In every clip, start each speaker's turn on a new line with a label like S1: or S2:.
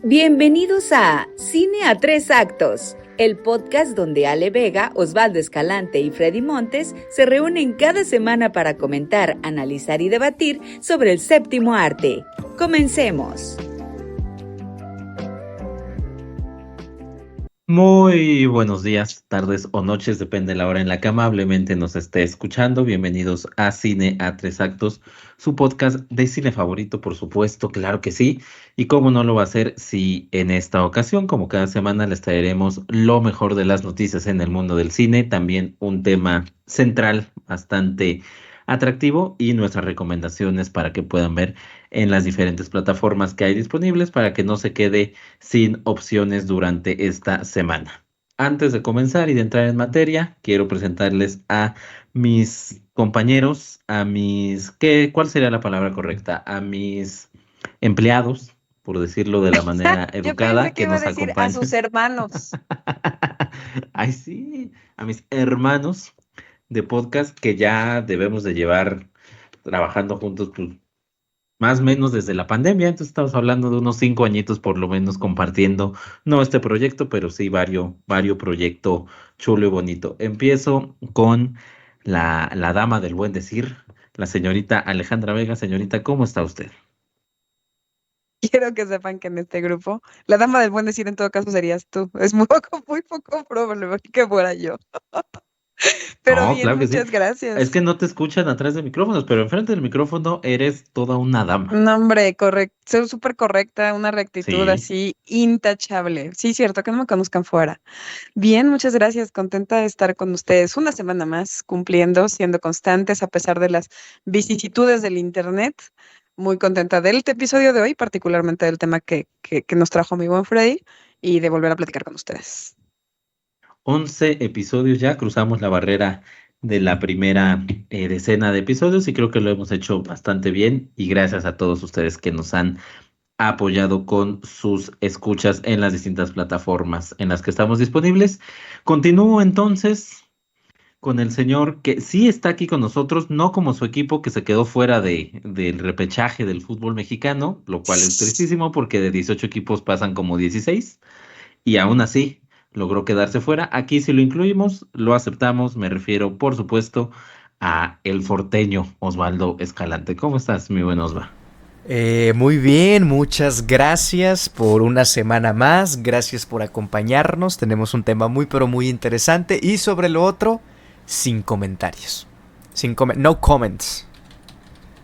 S1: Bienvenidos a Cine a Tres Actos, el podcast donde Ale Vega, Osvaldo Escalante y Freddy Montes se reúnen cada semana para comentar, analizar y debatir sobre el séptimo arte. ¡Comencemos!
S2: Muy buenos días, tardes o noches, depende de la hora en la que amablemente nos esté escuchando. Bienvenidos a Cine a Tres Actos, su podcast de cine favorito, por supuesto, claro que sí. Y cómo no lo va a hacer si en esta ocasión, como cada semana, les traeremos lo mejor de las noticias en el mundo del cine, también un tema central bastante atractivo y nuestras recomendaciones para que puedan ver en las diferentes plataformas que hay disponibles para que no se quede sin opciones durante esta semana. Antes de comenzar y de entrar en materia, quiero presentarles a mis compañeros, ¿cuál sería la palabra correcta? A mis empleados, por decirlo de la manera
S3: Yo pensé
S2: educada,
S3: que
S2: que
S3: iba a
S2: nos
S3: decir a sus
S2: acompañan.
S3: hermanos.
S2: Ay, sí, a mis hermanos de podcast que ya debemos de llevar trabajando juntos, pues, más o menos desde la pandemia. Entonces estamos hablando de unos 5 añitos por lo menos compartiendo, no este proyecto, pero sí varios proyecto chulo y bonito. Empiezo con la dama del buen decir, la señorita Alejandra Vega. Señorita, ¿cómo está usted?
S3: Quiero que sepan que en este grupo, la dama del buen decir en todo caso serías tú. Es muy poco probable que fuera yo. Pero
S2: No,
S3: bien,
S2: claro que sí.
S3: muchas
S2: Es
S3: gracias.
S2: que no te escuchan atrás de micrófonos, pero enfrente del micrófono eres toda una dama.
S3: No, hombre, correcto, soy súper correcta, una rectitud
S2: Sí.
S3: así intachable. Sí, cierto, que no me conozcan fuera. Bien, muchas gracias, contenta de estar con ustedes una semana más, cumpliendo, siendo constantes a pesar de las vicisitudes del internet. Muy contenta del episodio de hoy, particularmente del tema que nos trajo mi buen Freddy, y de volver a platicar con ustedes.
S2: 11 episodios ya, cruzamos la barrera de la primera decena de episodios y creo que lo hemos hecho bastante bien y gracias a todos ustedes que nos han apoyado con sus escuchas en las distintas plataformas en las que estamos disponibles. Continúo entonces con el señor que sí está aquí con nosotros, no como su equipo que se quedó fuera del repechaje del fútbol mexicano, lo cual es tristísimo porque de 18 equipos pasan como 16 y aún así logró quedarse fuera. Aquí si lo incluimos, lo aceptamos. Me refiero, por supuesto, a el forteño Osvaldo Escalante. ¿Cómo estás, mi buen Osva?
S4: Muy bien, muchas gracias por una semana más, gracias por acompañarnos, tenemos un tema muy pero muy interesante y sobre lo otro, sin comentarios, no comments,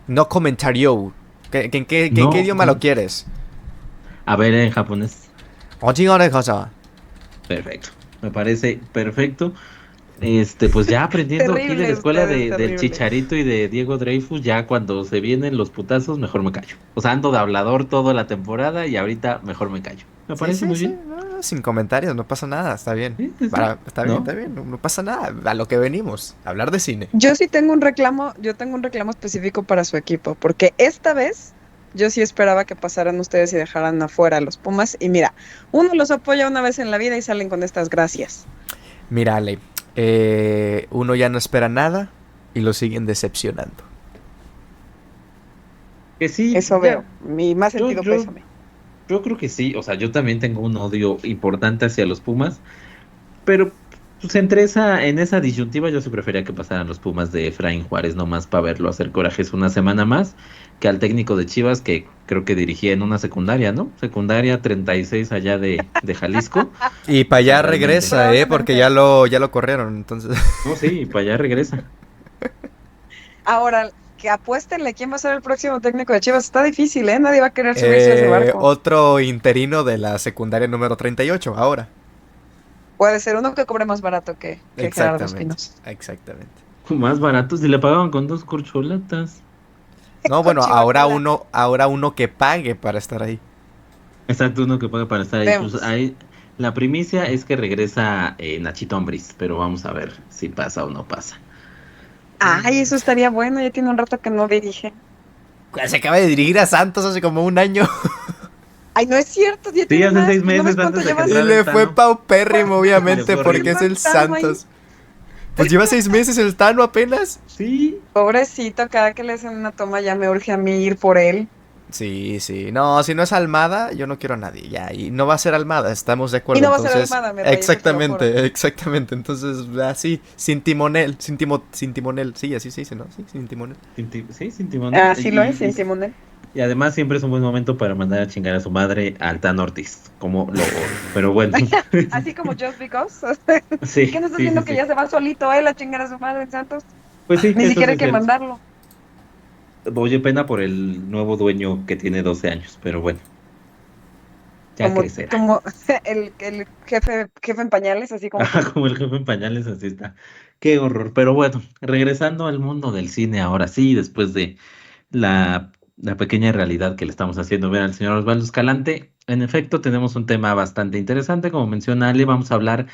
S4: no comentario. ¿En qué
S2: No,
S4: idioma lo quieres?
S2: a ver en japonés.
S4: Perfecto.
S2: Perfecto. Me parece perfecto. Pues ya aprendiendo aquí de la
S3: Terrible
S2: escuela
S3: ustedes,
S2: del
S3: terrible.
S2: Chicharito y de Diego Dreyfus, ya cuando se vienen los putazos, mejor me callo. O sea, ando de hablador toda la temporada y ahorita mejor me callo. Me
S4: Sí,
S2: parece
S4: sí,
S2: muy
S4: sí,
S2: bien.
S4: no, sin comentarios, no pasa nada, está bien.
S2: Sí, sí, sí.
S4: Está
S2: ¿No?
S4: bien, no, no pasa nada, a lo que venimos, a hablar de cine.
S3: Yo tengo un reclamo específico para su equipo, porque esta vez yo sí esperaba que pasaran ustedes y dejaran afuera a los Pumas, y mira, uno los apoya una vez en la vida y salen con estas gracias.
S4: Mira, Ale, uno ya no espera nada y lo siguen decepcionando.
S2: Que sí,
S3: Eso
S2: ya.
S3: veo, mi más
S2: Yo,
S3: sentido
S2: yo,
S3: pésame.
S2: yo creo que sí. O sea, yo también tengo un odio importante hacia los Pumas. Pero pues en esa disyuntiva yo sí prefería que pasaran los Pumas de Efraín Juárez nomás para verlo hacer corajes una semana más que al técnico de Chivas que creo que dirigía en una secundaria, ¿no? Secundaria 36 allá de Jalisco.
S4: Y para
S2: O sea,
S4: allá
S2: realmente.
S4: regresa, porque
S3: Probablemente.
S4: ya lo corrieron, entonces.
S2: No, sí, para allá regresa.
S3: Ahora, que apuéstenle quién va a ser el próximo técnico de Chivas. Está difícil, ¿eh? Nadie va a querer subirse a ese barco.
S4: Otro interino de la secundaria número 38 ahora.
S3: Puede ser uno que cobre más barato que Gerardo
S4: Exactamente,
S3: Espinosa.
S4: exactamente.
S2: Más baratos y le pagaban con 2 corcholatas.
S4: No,
S3: Con
S4: bueno,
S3: Chivacola.
S4: ahora uno que pague para estar ahí.
S2: Exacto, uno que paga para estar ahí. Pues
S3: Vemos.
S2: ahí, la primicia es que regresa Nachito Ambriz, pero vamos a ver si pasa o no pasa.
S3: Ay, eso estaría bueno. Ya tiene un rato que no dirige.
S4: Se acaba de dirigir a Santos hace como un año.
S3: Ay, no es cierto. Ya
S2: Sí,
S3: tiene
S2: hace
S3: más.
S2: seis
S3: Pues no ves
S2: meses
S3: cuánto
S2: antes de que
S3: llevas.
S4: Y
S2: entrara
S4: le
S2: el
S4: fue
S2: Tano.
S4: paupérrimo,
S2: Le
S4: obviamente,
S2: fue
S4: porque
S2: horrible.
S4: es el
S3: Tano ahí.
S4: Santos. Pues lleva 6 meses el Tano apenas.
S2: Sí,
S3: Pobrecito, cada que le hacen una toma ya me urge a mí ir por él.
S4: Sí, sí. No, si no es Almada, yo no quiero a nadie. Ya, y no va a ser Almada, estamos de
S3: Y
S4: acuerdo.
S3: no va a ser
S4: Entonces,
S3: Almada, mi rey, eso te lo juro.
S4: exactamente, exactamente. Entonces, así, sin timonel, sin timonel. Sí, así se dice, ¿no? Sí, sin timonel.
S2: Sí, sin timonel.
S3: Así lo es, sin timonel.
S2: Y además siempre es un buen momento para mandar a chingar a su madre al Tan Ortiz, como lo odio. Pero bueno,
S3: Así como Just Because. ¿Qué
S2: sí,
S3: no está
S2: sí, sí,
S3: haciendo que
S2: sí.
S3: ya se va solito él a chingar a su madre en Santos?
S2: Pues sí,
S3: Ni
S2: eso
S3: siquiera
S2: sí
S3: hay
S2: es
S3: que
S2: cierto.
S3: mandarlo.
S2: Oye, pena por el nuevo dueño que tiene 12 años, pero bueno, ya crecerá.
S3: Como el jefe en pañales, así como tú.
S2: Ajá, como el jefe en pañales, así está. Qué horror. Pero bueno, regresando al mundo del cine ahora sí, después de la pequeña realidad que le estamos haciendo ver al señor Osvaldo Escalante. En efecto, tenemos un tema bastante interesante. Como menciona Ale, vamos a hablar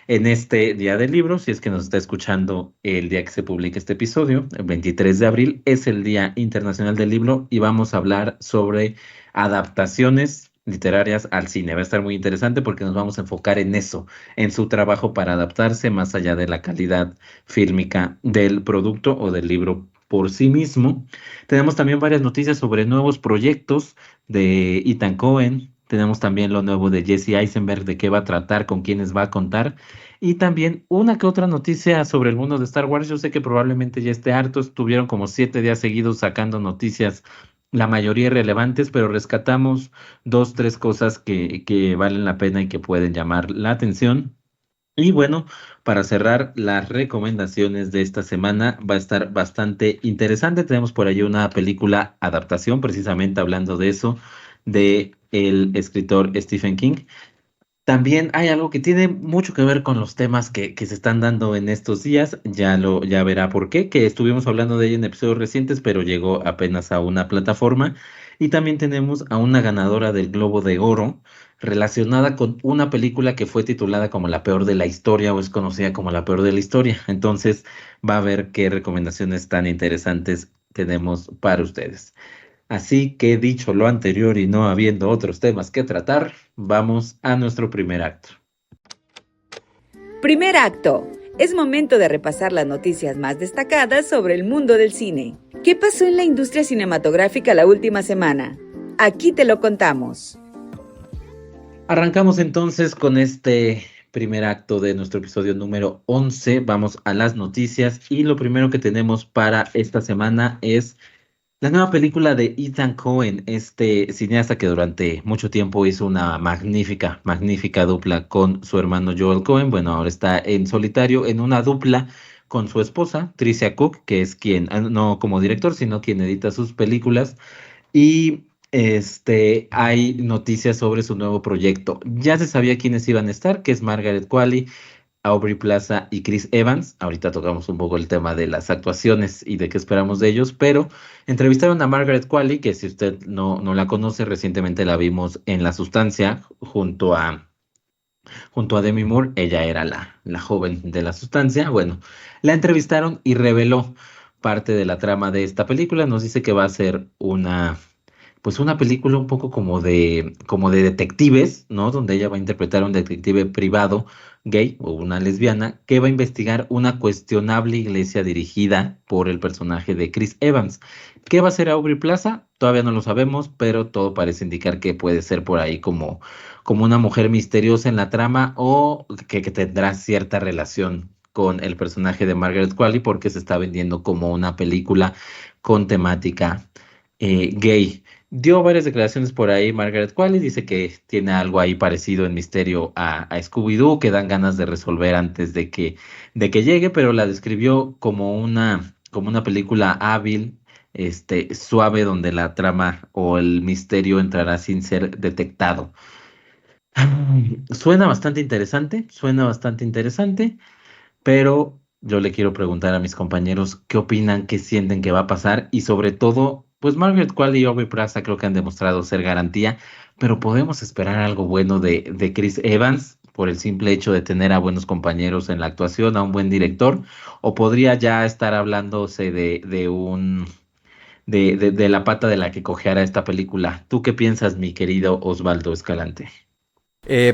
S2: en este día del libro. Si es que nos está escuchando el día que se publique este episodio, el 23 de abril, es el Día Internacional del Libro y vamos a hablar sobre adaptaciones literarias al cine. Va a estar muy interesante porque nos vamos a enfocar en eso, en su trabajo para adaptarse más allá de la calidad fílmica del producto o del libro por sí mismo. Tenemos también varias noticias sobre nuevos proyectos de Ethan Cohen. Tenemos también lo nuevo de Jesse Eisenberg, de qué va a tratar, con quiénes va a contar. Y también una que otra noticia sobre el mundo de Star Wars. Yo sé que probablemente ya esté harto. Estuvieron como 7 días seguidos sacando noticias, la mayoría irrelevantes, pero rescatamos dos, tres cosas que valen la pena y que pueden llamar la atención. Y bueno, para cerrar las recomendaciones de esta semana, va a estar bastante interesante. Tenemos por ahí una película adaptación, precisamente hablando de eso, de el escritor Stephen King. También hay algo que tiene mucho que ver con los temas que se están dando en estos días. Ya verá por qué, que estuvimos hablando de ella en episodios recientes, pero llegó apenas a una plataforma. Y también tenemos a una ganadora del Globo de Oro relacionada con una película que fue titulada como la peor de la historia o es conocida como la peor de la historia. Entonces va a ver qué recomendaciones tan interesantes tenemos para ustedes. Así que dicho lo anterior y no habiendo otros temas que tratar, vamos a nuestro primer acto.
S1: Primer acto. Es momento de repasar las noticias más destacadas sobre el mundo del cine. ¿Qué pasó en la industria cinematográfica la última semana? Aquí te lo contamos.
S2: Arrancamos entonces con este primer acto de nuestro episodio número 11. Vamos a las noticias y lo primero que tenemos para esta semana es la nueva película de Ethan Cohen, este cineasta que durante mucho tiempo hizo una magnífica, magnífica dupla con su hermano Joel Cohen. Bueno, ahora está en solitario en una dupla con su esposa, Tricia Cook, que es quien, no como director, sino quien edita sus películas. Y hay noticias sobre su nuevo proyecto. Ya se sabía quiénes iban a estar, que es Margaret Qualley, Aubrey Plaza y Chris Evans. Ahorita tocamos un poco el tema de las actuaciones y de qué esperamos de ellos, pero entrevistaron a Margaret Qualley, que si usted no la conoce, recientemente la vimos en La Sustancia junto a Demi Moore. Ella era la joven de La Sustancia. Bueno, la entrevistaron y reveló parte de la trama de esta película. Nos dice que va a ser pues una película un poco como de detectives, ¿no? Donde ella va a interpretar a un detective privado gay o una lesbiana que va a investigar una cuestionable iglesia dirigida por el personaje de Chris Evans. ¿Qué va a ser Aubrey Plaza? Todavía no lo sabemos, pero todo parece indicar que puede ser por ahí como una mujer misteriosa en la trama o que tendrá cierta relación con el personaje de Margaret Qualley porque se está vendiendo como una película con temática gay. Dio varias declaraciones por ahí Margaret Qualley, dice que tiene algo ahí parecido en misterio a Scooby-Doo, que dan ganas de resolver antes de que llegue, pero la describió como una película hábil, suave, donde la trama o el misterio entrará sin ser detectado. Suena bastante interesante, pero yo le quiero preguntar a mis compañeros qué opinan, qué sienten que va a pasar y sobre todo, pues Margaret Qualley y Aubrey Plaza creo que han demostrado ser garantía, pero podemos esperar algo bueno de Chris Evans por el simple hecho de tener a buenos compañeros en la actuación, a un buen director, o podría ya estar hablándose de la pata de la que cojeara esta película. ¿Tú qué piensas, mi querido Osvaldo Escalante?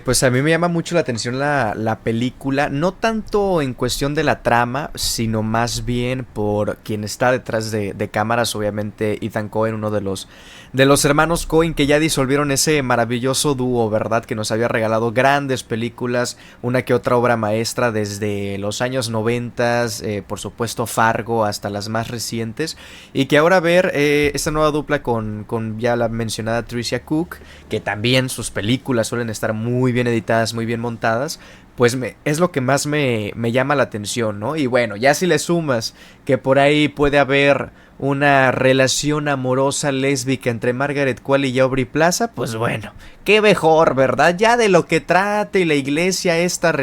S4: Pues a mí me llama mucho la atención la película, no tanto en cuestión de la trama, sino más bien por quien está detrás de cámaras, obviamente Ethan Coen, uno de los hermanos Coen que ya disolvieron ese maravilloso dúo, ¿verdad? Que nos había regalado grandes películas, una que otra obra maestra desde los años 90, por supuesto Fargo hasta las más recientes, y que ahora ver esta nueva dupla con ya la mencionada Tricia Cook, que también sus películas suelen estar muy bien editadas, muy bien montadas, pues es lo que más me llama la atención, ¿no? Y bueno, ya si le sumas que por ahí puede haber una relación amorosa lésbica entre Margaret Qualley y Aubrey Plaza, pues bueno, qué mejor, ¿verdad? Ya de lo que trate la iglesia esta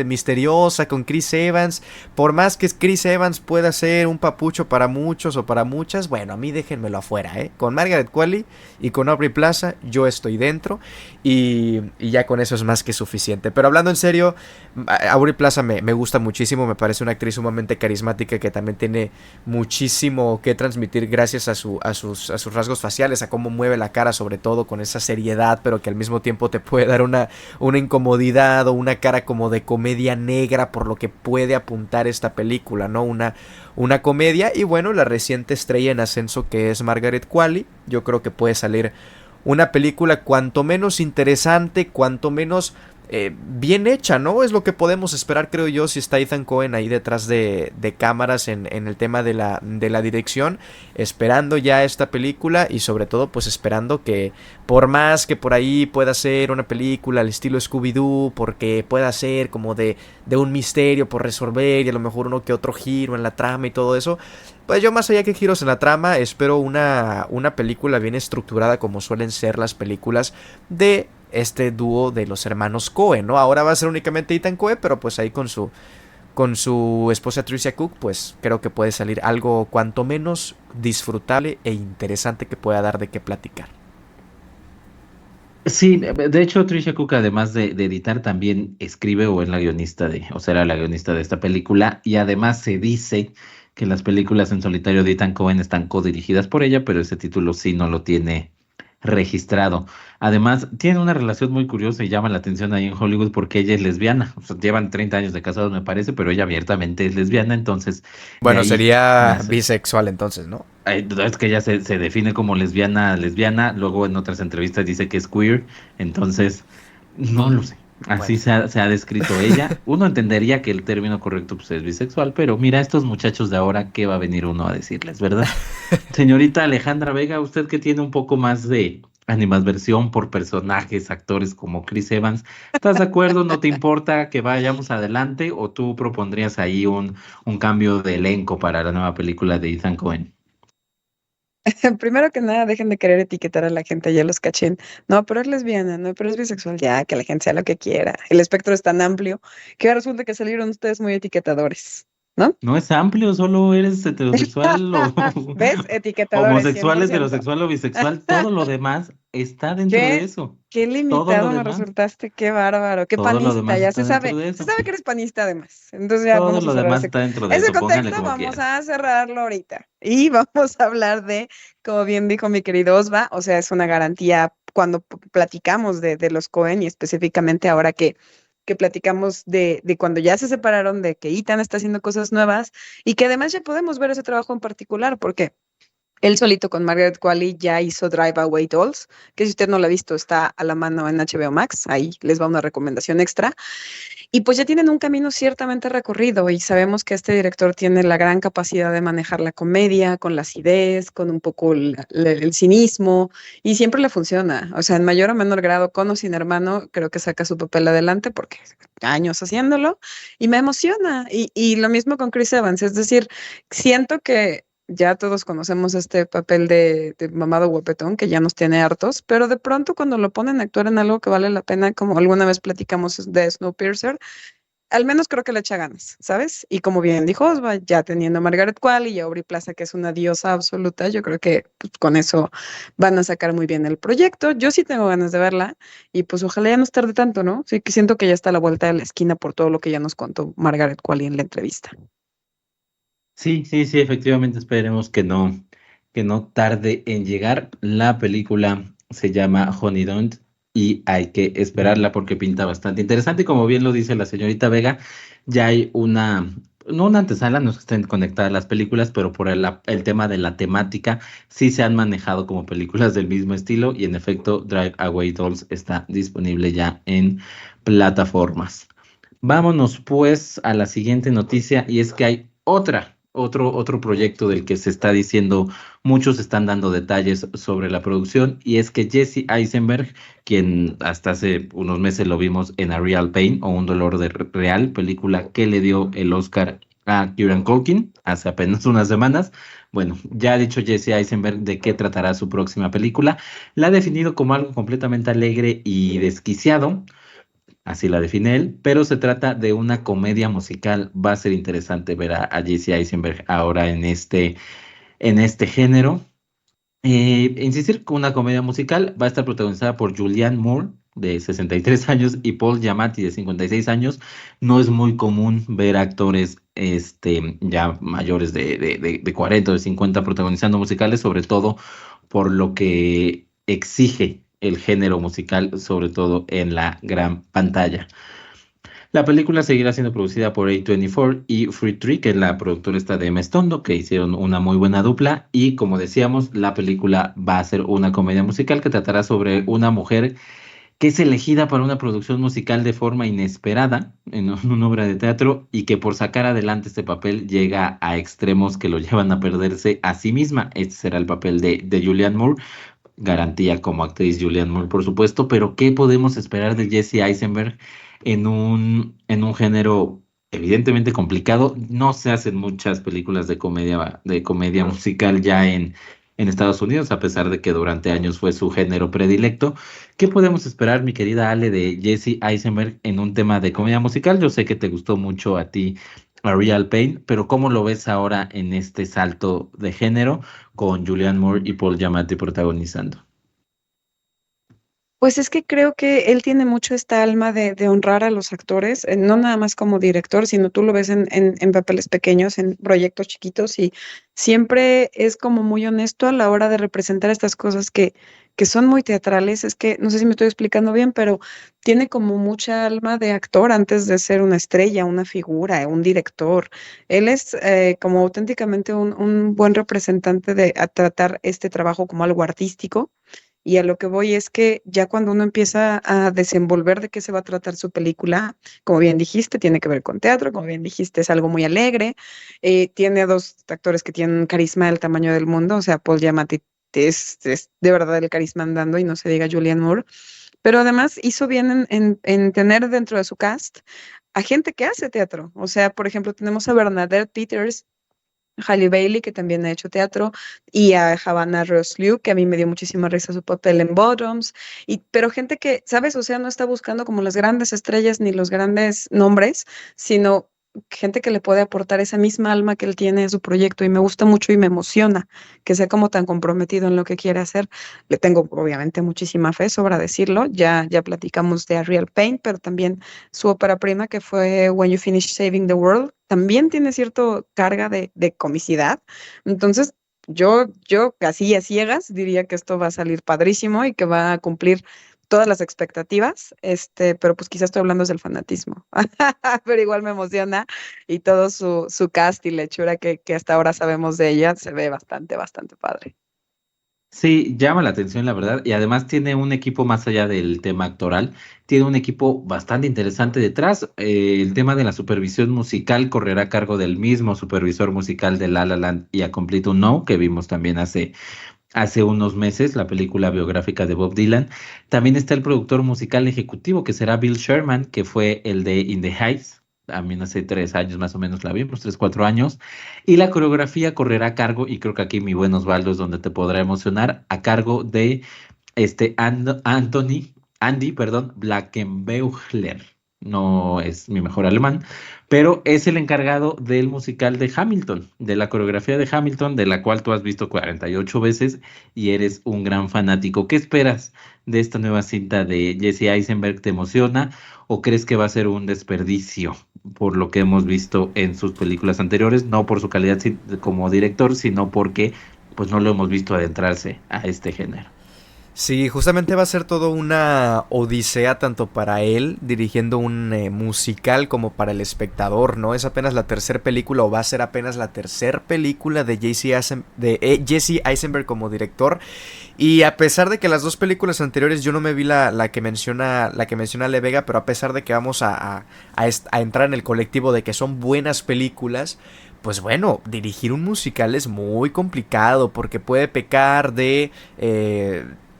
S4: misteriosa con Chris Evans, por más que Chris Evans pueda ser un papucho para muchos o para muchas, bueno, a mí déjenmelo afuera, ¿eh? Con Margaret Qualley y con Aubrey Plaza yo estoy dentro y ya con eso es más que suficiente. Pero hablando en serio, Aubrey Plaza me gusta muchísimo, me parece una actriz sumamente carismática que también tiene muchísimo que transmitir gracias a sus rasgos faciales, a cómo mueve la cara, sobre todo con esa seriedad, pero que al mismo tiempo te puede dar una incomodidad o una cara como de comedia negra, por lo que puede apuntar esta película, ¿no? Una comedia. Y bueno, la reciente estrella en ascenso que es Margaret Qualley, yo creo que puede salir una película cuanto menos interesante, cuanto menos bien hecha, ¿no? Es lo que podemos esperar, creo yo, si está Ethan Coen ahí detrás de cámaras en el tema de la dirección, esperando ya esta película y sobre todo pues esperando que por más que por ahí pueda ser una película al estilo Scooby-Doo, porque pueda ser como de un misterio por resolver y a lo mejor uno que otro giro en la trama y todo eso, pues yo más allá que giros en la trama espero una película bien estructurada como suelen ser las películas de este dúo de los hermanos Coen, ¿no? Ahora va a ser únicamente Ethan Coen, pero pues ahí con su esposa Tricia Cook, pues creo que puede salir algo cuanto menos disfrutable e interesante que pueda dar de qué platicar.
S2: Sí, de hecho, Trisha Cook, además de editar, también escribe o es la guionista o será la guionista de esta película, y además se dice que las películas en solitario de Ethan Coen están codirigidas por ella, pero ese título sí no lo tiene registrado. Además, tiene una relación muy curiosa y llama la atención ahí en Hollywood porque ella es lesbiana. O sea, llevan 30 años de casados, me parece, pero ella abiertamente es lesbiana, entonces de
S4: Bueno,
S2: ahí
S4: sería
S2: nace.
S4: bisexual entonces, ¿no?
S2: Es que ella se define como lesbiana, lesbiana, luego en otras entrevistas dice que es queer, entonces no lo sé.
S4: Bueno.
S2: Así se ha descrito ella. Uno entendería que el término correcto pues, es bisexual, pero mira, estos muchachos de ahora, ¿qué va a venir uno a decirles, verdad? Señorita Alejandra Vega, usted que tiene un poco más de animadversión por personajes, actores como Chris Evans, ¿estás de acuerdo? ¿No te importa que vayamos adelante o tú propondrías ahí un cambio de elenco para la nueva película de Ethan Coen?
S3: Primero que nada, dejen de querer etiquetar a la gente, ya los cachen. No, pero es lesbiana, no, pero es bisexual, ya, que la gente sea lo que quiera. El espectro es tan amplio que ahora resulta que salieron ustedes muy etiquetadores, ¿no?
S2: No es amplio, solo eres heterosexual o
S3: ¿Ves? Etiquetadores,
S2: homosexual,
S3: 100%.
S2: heterosexual o bisexual. Todo lo demás está dentro de
S3: ¿Qué?
S2: eso.
S3: Qué
S2: Todo lo
S3: limitado me
S2: demás,
S3: resultaste, qué bárbaro, qué
S2: todo lo
S3: panista,
S2: demás
S3: ya
S2: está dentro de
S3: se
S2: eso.
S3: sabe que eres panista además. Entonces ya
S2: Todo
S3: vamos a
S2: lo
S3: cerrar
S2: demás está dentro de
S3: ese
S2: eso. Póngale
S3: contexto,
S2: como
S3: vamos
S2: quiera.
S3: a cerrarlo ahorita. Y vamos a hablar de, como bien dijo mi querido Osva, o sea, es una garantía cuando platicamos de los Cohen y específicamente ahora que platicamos de cuando ya se separaron, de que Ethan está haciendo cosas nuevas y que además ya podemos ver ese trabajo en particular, porque él solito con Margaret Qualley ya hizo Drive Away Dolls, que si usted no la ha visto está a la mano en HBO Max, ahí les va una recomendación extra. Y pues ya tienen un camino ciertamente recorrido y sabemos que este director tiene la gran capacidad de manejar la comedia con la acidez, con un poco el cinismo y siempre le funciona. O sea, en mayor o menor grado, con o sin hermano, creo que saca su papel adelante porque años haciéndolo y me emociona. Y lo mismo con Chris Evans, es decir, siento que ya todos conocemos este papel de mamado guapetón que ya nos tiene hartos, pero de pronto cuando lo ponen a actuar en algo que vale la pena, como alguna vez platicamos de Snowpiercer, al menos creo que le echa ganas, ¿sabes? Y como bien dijo Osva, ya teniendo a Margaret Qualley y a Aubrey Plaza, que es una diosa absoluta, yo creo que pues, con eso van a sacar muy bien el proyecto. Yo sí tengo ganas de verla y pues ojalá ya no tarde tanto, ¿no? Sí que siento que ya está a la vuelta de la esquina por todo lo que ya nos contó Margaret Qualley en la entrevista.
S2: Sí, sí, sí, efectivamente esperemos que no tarde en llegar. La película se llama Honey Don't y hay que esperarla porque pinta bastante interesante. Y como bien lo dice la señorita Vega, ya hay no una antesala, no es que estén conectadas las películas, pero por el tema de la temática, sí se han manejado como películas del mismo estilo y en efecto, Drive Away Dolls está disponible ya en plataformas. Vámonos pues a la siguiente noticia y es que hay otro proyecto del que se está diciendo, muchos están dando detalles sobre la producción y es que Jesse Eisenberg, quien hasta hace unos meses lo vimos en A Real Pain o Un Dolor Real, película que le dio el Oscar a Kieran Culkin hace apenas unas semanas. Bueno, ya ha dicho Jesse Eisenberg de qué tratará su próxima película. La ha definido como algo completamente alegre y desquiciado. Así la define él, pero se trata de una comedia musical. Va a ser interesante ver a Jesse Eisenberg ahora en este género. Insistir con una comedia musical va a estar protagonizada por Julianne Moore, de 63 años, y Paul Giamatti, de 56 años. No es muy común ver actores ya mayores de 40 o de 50 protagonizando musicales, sobre todo por lo que exige el género musical, sobre todo en la gran pantalla. La película seguirá siendo producida por A24 y Free Tree, que es la productora esta de Emma Stone, que hicieron una muy buena dupla. Y como decíamos, la película va a ser una comedia musical que tratará sobre una mujer que es elegida para una producción musical de forma inesperada en una obra de teatro y que por sacar adelante este papel llega a extremos que lo llevan a perderse a sí misma. Este será el papel de Julianne Moore. Garantía como actriz Julianne Moore, por supuesto, pero ¿qué podemos esperar de Jesse Eisenberg en un género evidentemente complicado? No se hacen muchas películas de comedia musical ya en Estados Unidos, a pesar de que durante años fue su género predilecto. ¿Qué podemos esperar, mi querida Ale, de Jesse Eisenberg en un tema de comedia musical? Yo sé que te gustó mucho a ti A Real Pain, pero ¿cómo lo ves ahora en este salto de género con Julianne Moore y Paul Giamatti protagonizando?
S3: Pues es que creo que él tiene mucho esta alma de honrar a los actores, no nada más como director, sino tú lo ves en papeles pequeños, en proyectos chiquitos, y siempre es como muy honesto a la hora de representar estas cosas que son muy teatrales. Es que no sé si me estoy explicando bien, pero tiene como mucha alma de actor antes de ser una estrella, una figura, un director. Él es como auténticamente un buen representante de a tratar este trabajo como algo artístico. Y a lo que voy es que ya cuando uno empieza a desenvolver de qué se va a tratar su película, como bien dijiste, tiene que ver con teatro, como bien dijiste, es algo muy alegre, tiene a dos actores que tienen un carisma del tamaño del mundo, o sea, Paul Giamatti es de verdad el carisma andando y no se diga Julianne Moore, pero además hizo bien en tener dentro de su cast a gente que hace teatro, o sea, por ejemplo, tenemos a Bernadette Peters, Halle Bailey, que también ha hecho teatro, y a Havana Ross Liu, que a mí me dio muchísima risa su papel en Bottoms, pero gente que, ¿sabes? O sea, no está buscando como las grandes estrellas ni los grandes nombres, sino gente que le puede aportar esa misma alma que él tiene a su proyecto, y me gusta mucho y me emociona que sea como tan comprometido en lo que quiere hacer. Le tengo obviamente muchísima fe, sobra decirlo, ya platicamos de A Real Pain, pero también su ópera prima que fue When You Finish Saving the World, también tiene cierto carga de comicidad. Entonces, yo casi a ciegas diría que esto va a salir padrísimo y que va a cumplir todas las expectativas, pero pues quizás estoy hablando del fanatismo, pero igual me emociona y todo su cast y la hechura que hasta ahora sabemos de ella se ve bastante, bastante padre.
S2: Sí, llama la atención, la verdad, y además tiene un equipo más allá del tema actoral, tiene un equipo bastante interesante detrás. El tema de la supervisión musical correrá a cargo del mismo supervisor musical de La La Land y A Complete Unknown, que vimos también hace unos meses, la película biográfica de Bob Dylan. También está el productor musical ejecutivo, que será Bill Sherman, que fue el de In the Heights. También hace 3 años más o menos la vimos, 3, 4 años. Y la coreografía correrá a cargo, y creo que aquí mi buen Osvaldo es donde te podrá emocionar, a cargo de Andy, perdón, Blackenbeugler. No es mi mejor alemán, pero es el encargado del musical de Hamilton, de la coreografía de Hamilton, de la cual tú has visto 48 veces y eres un gran fanático. ¿Qué esperas de esta nueva cinta de Jesse Eisenberg? ¿Te emociona o crees que va a ser un desperdicio por lo que hemos visto en sus películas anteriores? No por su calidad como director, sino porque pues no lo hemos visto adentrarse a este género.
S4: Sí, justamente va a ser todo una odisea tanto para él dirigiendo un musical como para el espectador, ¿no? Es apenas la tercera película o va a ser apenas la tercera película de Jesse Eisenberg como director. Y a pesar de que las dos películas anteriores yo no me vi la que menciona Ale Vega, pero a pesar de que vamos a entrar en el colectivo de que son buenas películas, pues bueno, dirigir un musical es muy complicado porque puede pecar de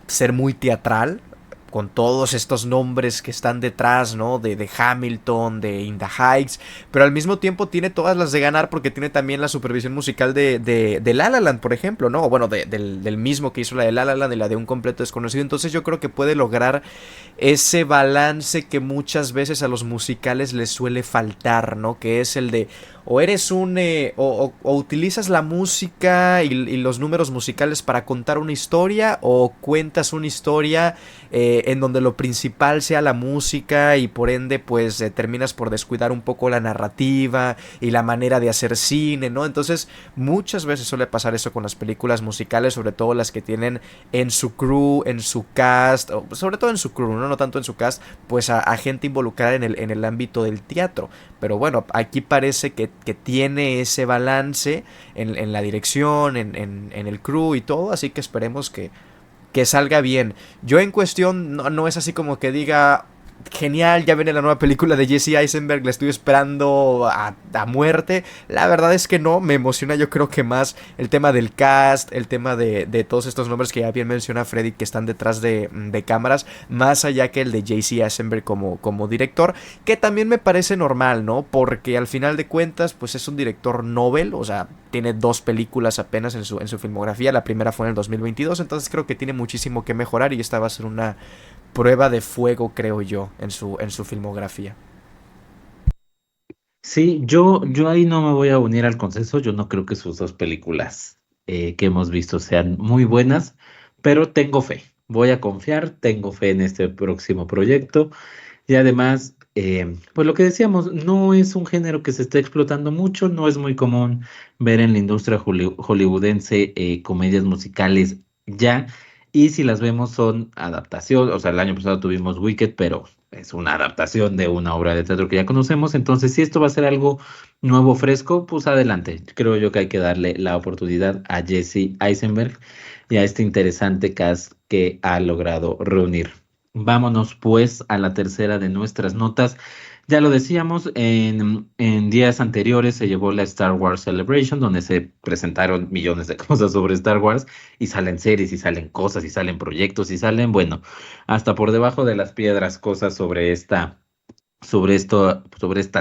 S4: ser muy teatral, con todos estos nombres que están detrás, ¿no? De Hamilton, de In the Heights, pero al mismo tiempo tiene todas las de ganar porque tiene también la supervisión musical de La La Land, por ejemplo, ¿no? O bueno, del mismo que hizo la de La La Land y la de Un Completo Desconocido. Entonces yo creo que puede lograr ese balance que muchas veces a los musicales les suele faltar, ¿no? Que es el de o eres o utilizas la música y los números musicales para contar una historia o cuentas una historia en donde lo principal sea la música y por ende pues terminas por descuidar un poco la narrativa y la manera de hacer cine, ¿no? Entonces muchas veces suele pasar eso con las películas musicales, sobre todo las que tienen en su crew, en su cast, o sobre todo en su crew, no tanto en su cast, pues a gente involucrada en el ámbito del teatro. Pero bueno, aquí parece que tiene ese balance en la dirección, en el crew y todo, así que esperemos que salga bien. Yo en cuestión no es así como que diga, genial, ya viene la nueva película de Jesse Eisenberg, la estoy esperando a muerte. La verdad es que no, me emociona yo creo que más el tema del cast, el tema de todos estos nombres que ya bien menciona Freddy que están detrás de cámaras, más allá que el de Jesse Eisenberg como director, que también me parece normal, ¿no? Porque al final de cuentas, pues es un director novel, o sea, tiene 2 películas apenas en su filmografía, la primera fue en el 2022, entonces creo que tiene muchísimo que mejorar y esta va a ser una prueba de fuego, creo yo, en su filmografía.
S2: Sí, yo ahí no me voy a unir al consenso. Yo no creo que sus dos películas que hemos visto sean muy buenas, pero tengo fe. Voy a confiar, tengo fe en este próximo proyecto. Y además, pues lo que decíamos, no es un género que se esté explotando mucho, no es muy común ver en la industria hollywoodense comedias musicales ya, y si las vemos son adaptación, o sea, el año pasado tuvimos Wicked, pero es una adaptación de una obra de teatro que ya conocemos, entonces si esto va a ser algo nuevo, fresco, pues adelante. Creo yo que hay que darle la oportunidad a Jesse Eisenberg y a este interesante cast que ha logrado reunir. Vámonos pues a la tercera de nuestras notas. Ya lo decíamos, en días anteriores se llevó la Star Wars Celebration, donde se presentaron millones de cosas sobre Star Wars, y salen series, y salen cosas, y salen proyectos, y salen, bueno, hasta por debajo de las piedras cosas sobre esta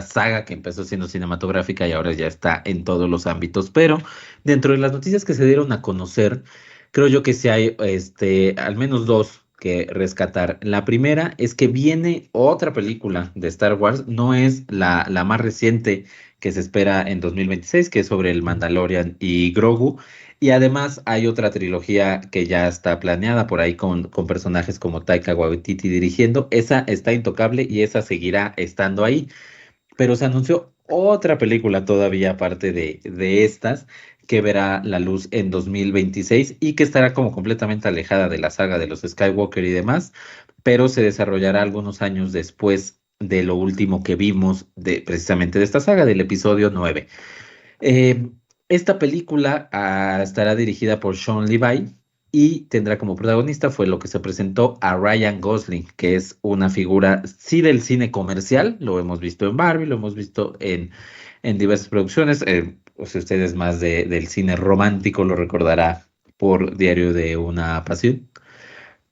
S2: saga que empezó siendo cinematográfica y ahora ya está en todos los ámbitos. Pero dentro de las noticias que se dieron a conocer, creo yo que sí hay al menos dos que rescatar. La primera es que viene otra película de Star Wars, no es la más reciente que se espera en 2026, que es sobre el Mandalorian y Grogu. Y además hay otra trilogía que ya está planeada por ahí con personajes como Taika Waititi dirigiendo. Esa está intocable y esa seguirá estando ahí. Pero se anunció otra película todavía aparte de estas que verá la luz en 2026 y que estará como completamente alejada de la saga de los Skywalker y demás, pero se desarrollará algunos años después de lo último que vimos precisamente de esta saga, del episodio 9. Eh, Esta película estará dirigida por Sean Levy y tendrá como protagonista, fue lo que se presentó, a Ryan Gosling, que es una figura, sí, del cine comercial. Lo hemos visto en Barbie, lo hemos visto en diversas producciones. O si usted es más del cine romántico, lo recordará por Diario de una Pasión,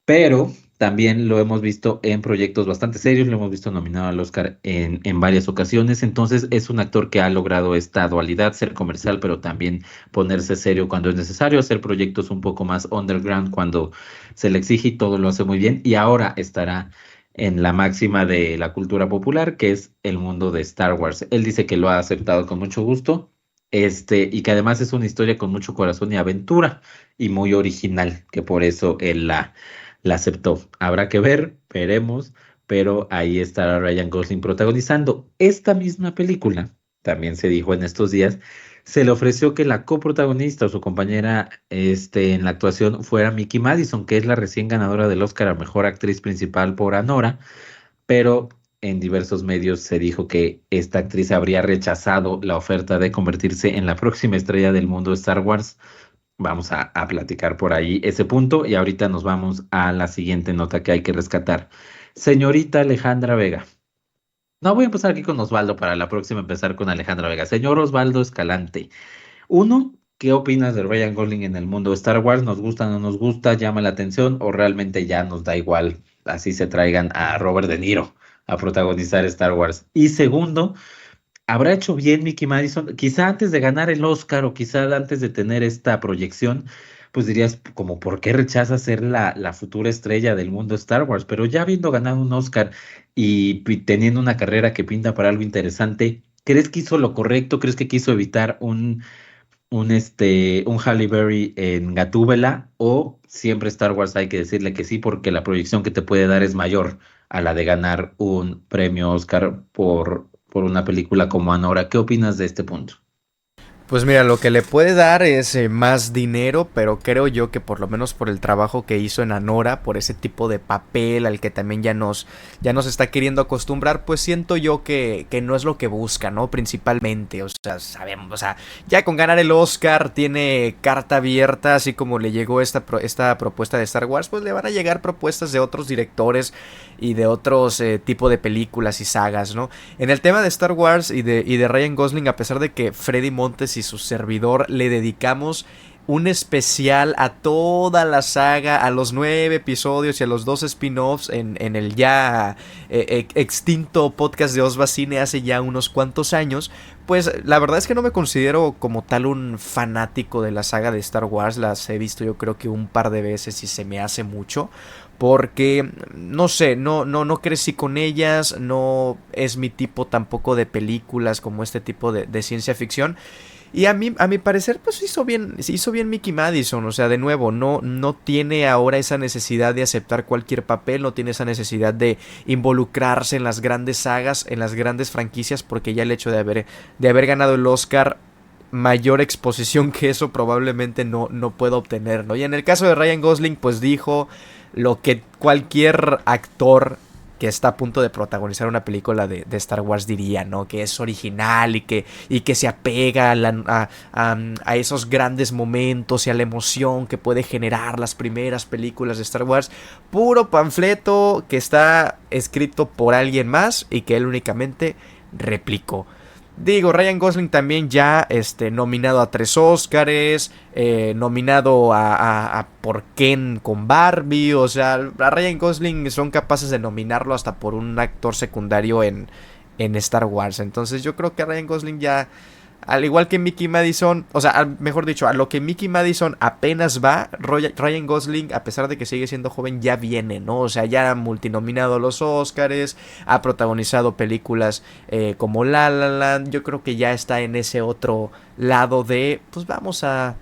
S2: pero también lo hemos visto en proyectos bastante serios, lo hemos visto nominado al Oscar en varias ocasiones. Entonces es un actor que ha logrado esta dualidad, ser comercial, pero también ponerse serio cuando es necesario, hacer proyectos un poco más underground cuando se le exige, y todo lo hace muy bien. Y ahora estará en la máxima de la cultura popular, que es el mundo de Star Wars. Él dice que lo ha aceptado con mucho gusto. Y que además es una historia con mucho corazón y aventura y muy original, que por eso él la aceptó. Habrá que ver, veremos, pero ahí estará Ryan Gosling protagonizando. Esta misma película, también se dijo en estos días, se le ofreció que la coprotagonista o su compañera en la actuación fuera Mickey Madison, que es la recién ganadora del Oscar a Mejor Actriz Principal por Anora, pero en diversos medios se dijo que esta actriz habría rechazado la oferta de convertirse en la próxima estrella del mundo de Star Wars. Vamos a platicar por ahí ese punto y ahorita nos vamos a la siguiente nota que hay que rescatar. Señorita Alejandra Vega. No, voy a empezar aquí con Osvaldo para la próxima empezar con Alejandra Vega. Señor Osvaldo Escalante. Uno, ¿qué opinas de Ryan Gosling en el mundo de Star Wars? ¿Nos gusta, no nos gusta? ¿Llama la atención o realmente ya nos da igual? Así se traigan a Robert De Niro a protagonizar Star Wars. Y segundo, ¿habrá hecho bien Mickey Madison? Quizá antes de ganar el Oscar o quizá antes de tener esta proyección, pues dirías como, ¿por qué rechaza ser la futura estrella del mundo Star Wars? Pero ya habiendo ganado un Oscar y teniendo una carrera que pinta para algo interesante, ¿crees que hizo lo correcto? ¿Crees que quiso evitar un Halle Berry en Gatúbela? ¿O siempre Star Wars hay que decirle que sí porque la proyección que te puede dar es mayor a la de ganar un premio Oscar por una película como Anora? ¿Qué opinas de este punto?
S4: Pues mira, lo que le puede dar es más dinero, pero creo yo que por lo menos por el trabajo que hizo en Anora, por ese tipo de papel al que también ya nos está queriendo acostumbrar, pues siento yo que no es lo que busca, ¿no? Principalmente, o sea, sabemos, o sea, ya con ganar el Oscar tiene carta abierta, así como le llegó esta propuesta de Star Wars, pues le van a llegar propuestas de otros directores y de otros tipo de películas y sagas, ¿no? En el tema de Star Wars y de Ryan Gosling, a pesar de que Freddy Montes y su servidor le dedicamos un especial a toda la saga, a los 9 episodios y a los 2 spin-offs en el ya extinto podcast de Osva Cine hace ya unos cuantos años, pues la verdad es que no me considero como tal un fanático de la saga de Star Wars. Las he visto yo creo que un par de veces y se me hace mucho, porque no sé, no crecí con ellas, no es mi tipo tampoco de películas como este tipo de ciencia ficción. Y a mi parecer, pues hizo bien Mickey Madison. O sea, de nuevo, no tiene ahora esa necesidad de aceptar cualquier papel, no tiene esa necesidad de involucrarse en las grandes sagas, en las grandes franquicias, porque ya el hecho de haber ganado el Oscar, mayor exposición que eso probablemente no pueda obtener, ¿no? Y en el caso de Ryan Gosling, pues dijo lo que cualquier actor que está a punto de protagonizar una película de Star Wars diría, ¿no? Que es original y que se apega a esos grandes momentos y a la emoción que puede generar las primeras películas de Star Wars. Puro panfleto que está escrito por alguien más y que él únicamente replicó. Digo, Ryan Gosling también ya nominado a 3 Óscares, nominado a por Ken con Barbie. O sea, a Ryan Gosling son capaces de nominarlo hasta por un actor secundario en Star Wars. Entonces yo creo que Ryan Gosling ya, al igual que Mickey Madison, o sea, mejor dicho, a lo que Mickey Madison apenas va, Ryan Gosling, a pesar de que sigue siendo joven, ya viene, ¿no? O sea, ya ha multinominado a los Óscares, ha protagonizado películas como La La Land. Yo creo que ya está en ese otro lado de, pues vamos a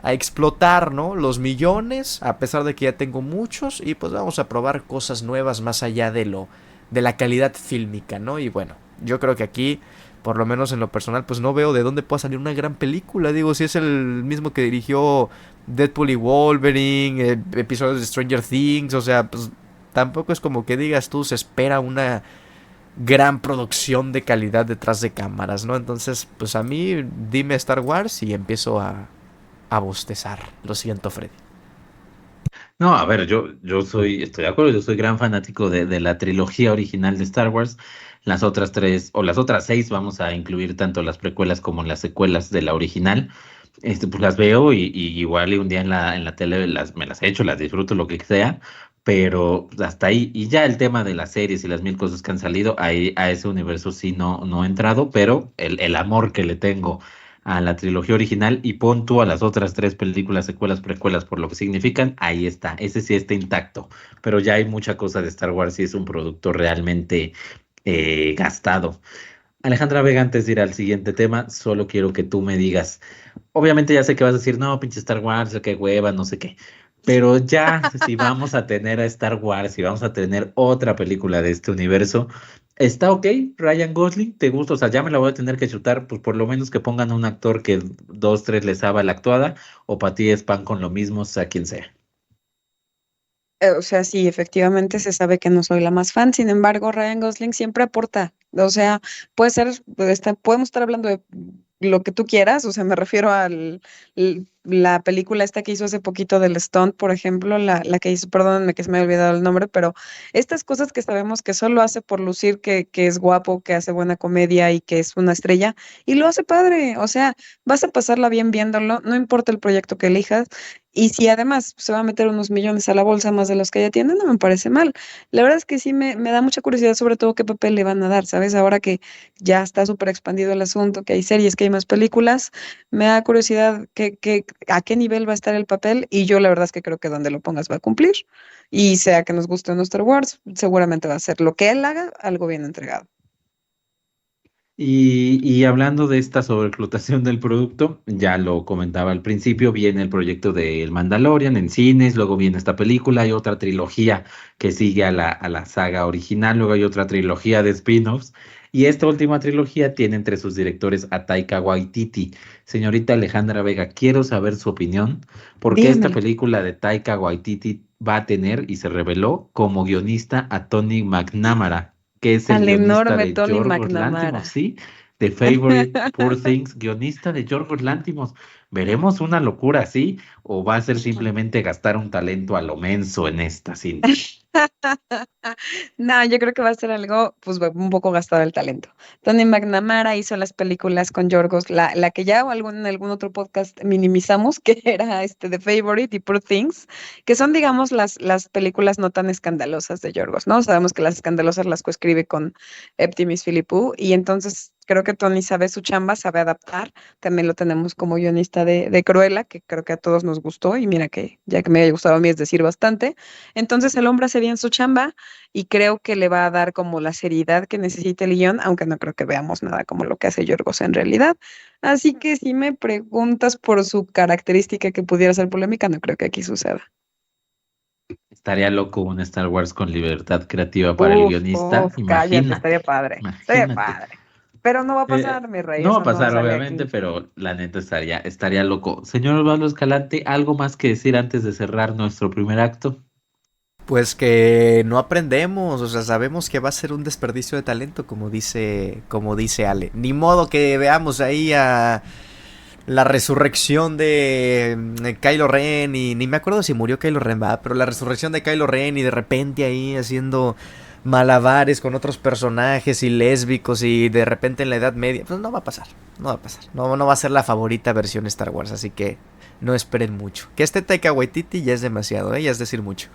S4: explotar, ¿no? Los millones, a pesar de que ya tengo muchos, y pues vamos a probar cosas nuevas más allá de la calidad fílmica, ¿no? Y bueno, yo creo que aquí, por lo menos en lo personal, pues no veo de dónde pueda salir una gran película. Digo, si es el mismo que dirigió Deadpool y Wolverine, episodios de Stranger Things, o sea, pues tampoco es como que digas tú, se espera una gran producción de calidad detrás de cámaras, ¿no? Entonces, pues a mí, dime Star Wars y empiezo a bostezar. Lo siento, Freddy.
S2: No, a ver, estoy de acuerdo, yo soy gran fanático de la trilogía original de Star Wars. Las otras 3 o las otras 6, vamos a incluir tanto las precuelas como las secuelas de la original. Pues las veo y igual y un día en la tele me las echo, las disfruto, lo que sea, pero hasta ahí. Y ya el tema de las series y las 1000 cosas que han salido, ahí a ese universo sí no he entrado, pero el amor que le tengo a la trilogía original y pon tú a las otras 3 películas, secuelas, precuelas, por lo que significan, ahí está, ese sí está intacto, pero ya hay mucha cosa de Star Wars y es un producto realmente gastado. Alejandra Vega, antes de ir al siguiente tema, solo quiero que tú me digas, obviamente ya sé que vas a decir, no, pinche Star Wars, qué hueva, no sé qué, Pero ya, si vamos a tener a Star Wars, si vamos a tener otra película de este universo, está ok, Ryan Gosling, ¿te gusta? O sea, ya me la voy a tener que chutar, pues por lo menos que pongan a un actor que dos, tres le sabe la actuada, o para ti es pan con lo mismo, sea quien sea.
S3: O sea, sí, efectivamente se sabe que no soy la más fan, sin embargo, Ryan Gosling siempre aporta. O sea, puede ser, podemos estar hablando de lo que tú quieras, o sea, me refiero la película esta que hizo hace poquito del Stunt, por ejemplo, la que hizo, perdónenme que se me ha olvidado el nombre, pero estas cosas que sabemos que solo hace por lucir que es guapo, que hace buena comedia y que es una estrella, y lo hace padre, o sea, vas a pasarla bien viéndolo, no importa el proyecto que elijas. Y si además se va a meter unos millones a la bolsa más de los que ya tiene, no me parece mal. La verdad es que sí me da mucha curiosidad sobre todo qué papel le van a dar, ¿sabes? Ahora que ya está súper expandido el asunto, que hay series, que hay más películas, me da curiosidad a qué nivel va a estar el papel y yo la verdad es que creo que donde lo pongas va a cumplir. Y sea que nos guste o no Star Wars, seguramente va a ser lo que él haga, algo bien entregado.
S2: Y hablando de esta sobreexplotación del producto, ya lo comentaba al principio, viene el proyecto de El Mandalorian en cines, luego viene esta película, hay otra trilogía que sigue a la saga original, luego hay otra trilogía de spin-offs, y esta última trilogía tiene entre sus directores a Taika Waititi. Señorita Alejandra Vega, quiero saber su opinión, porque esta
S3: Dígamelo.
S2: película de Taika Waititi va a tener, y se reveló, como guionista a Tony McNamara, que es el
S3: Al
S2: guionista
S3: enorme
S2: de
S3: Tony
S2: Yorgos Lanthimos,
S3: McNamara.
S2: ¿sí? The Favorite, Poor Things, guionista de Yorgos Lanthimos. ¿Veremos una locura así o va a ser simplemente gastar un talento a lo menso en esta cinta?
S3: No, yo creo que va a ser algo, pues, un poco gastado el talento. Tony McNamara hizo las películas con Yorgos, la que ya o en algún otro podcast minimizamos, que era The Favorite y Poor Things, que son, digamos, las películas no tan escandalosas de Yorgos, ¿no? Sabemos que las escandalosas las coescribe con Eptimis Philippou, y entonces creo que Tony sabe su chamba, sabe adaptar. También lo tenemos como guionista de Cruella, que creo que a todos nos gustó, y mira que ya que me haya gustado a mí es decir bastante. Entonces el hombre hace bien su chamba y creo que le va a dar como la seriedad que necesita el guión, aunque no creo que veamos nada como lo que hace Yorgos en realidad. Así que si me preguntas por su característica que pudiera ser polémica, no creo que aquí suceda.
S2: Estaría loco un Star Wars con libertad creativa para el guionista.
S3: Cállate,
S2: Imagínate,
S3: estaría
S2: imagínate.
S3: padre. Pero no va a
S2: Eh,
S3: pasar, mi rey,
S2: no va a
S3: eso no
S2: pasar,
S3: sale
S2: obviamente,
S3: aquí.
S2: pero la neta estaría loco. Señor Osvaldo Escalante, ¿algo más que decir antes de cerrar nuestro primer acto?
S4: Pues que no aprendemos, o sea, sabemos que va a ser un desperdicio de talento, como dice Ale. Ni modo que veamos ahí a la resurrección de Kylo Ren y ni me acuerdo si murió Kylo Ren, va, pero la resurrección de Kylo Ren y de repente ahí haciendo malabares con otros personajes y lésbicos y de repente en la Edad Media, pues no va a pasar, no va a pasar, no va a ser la favorita versión Star Wars, así que no esperen mucho. Que este Taika Waititi ya es demasiado, ya es decir mucho.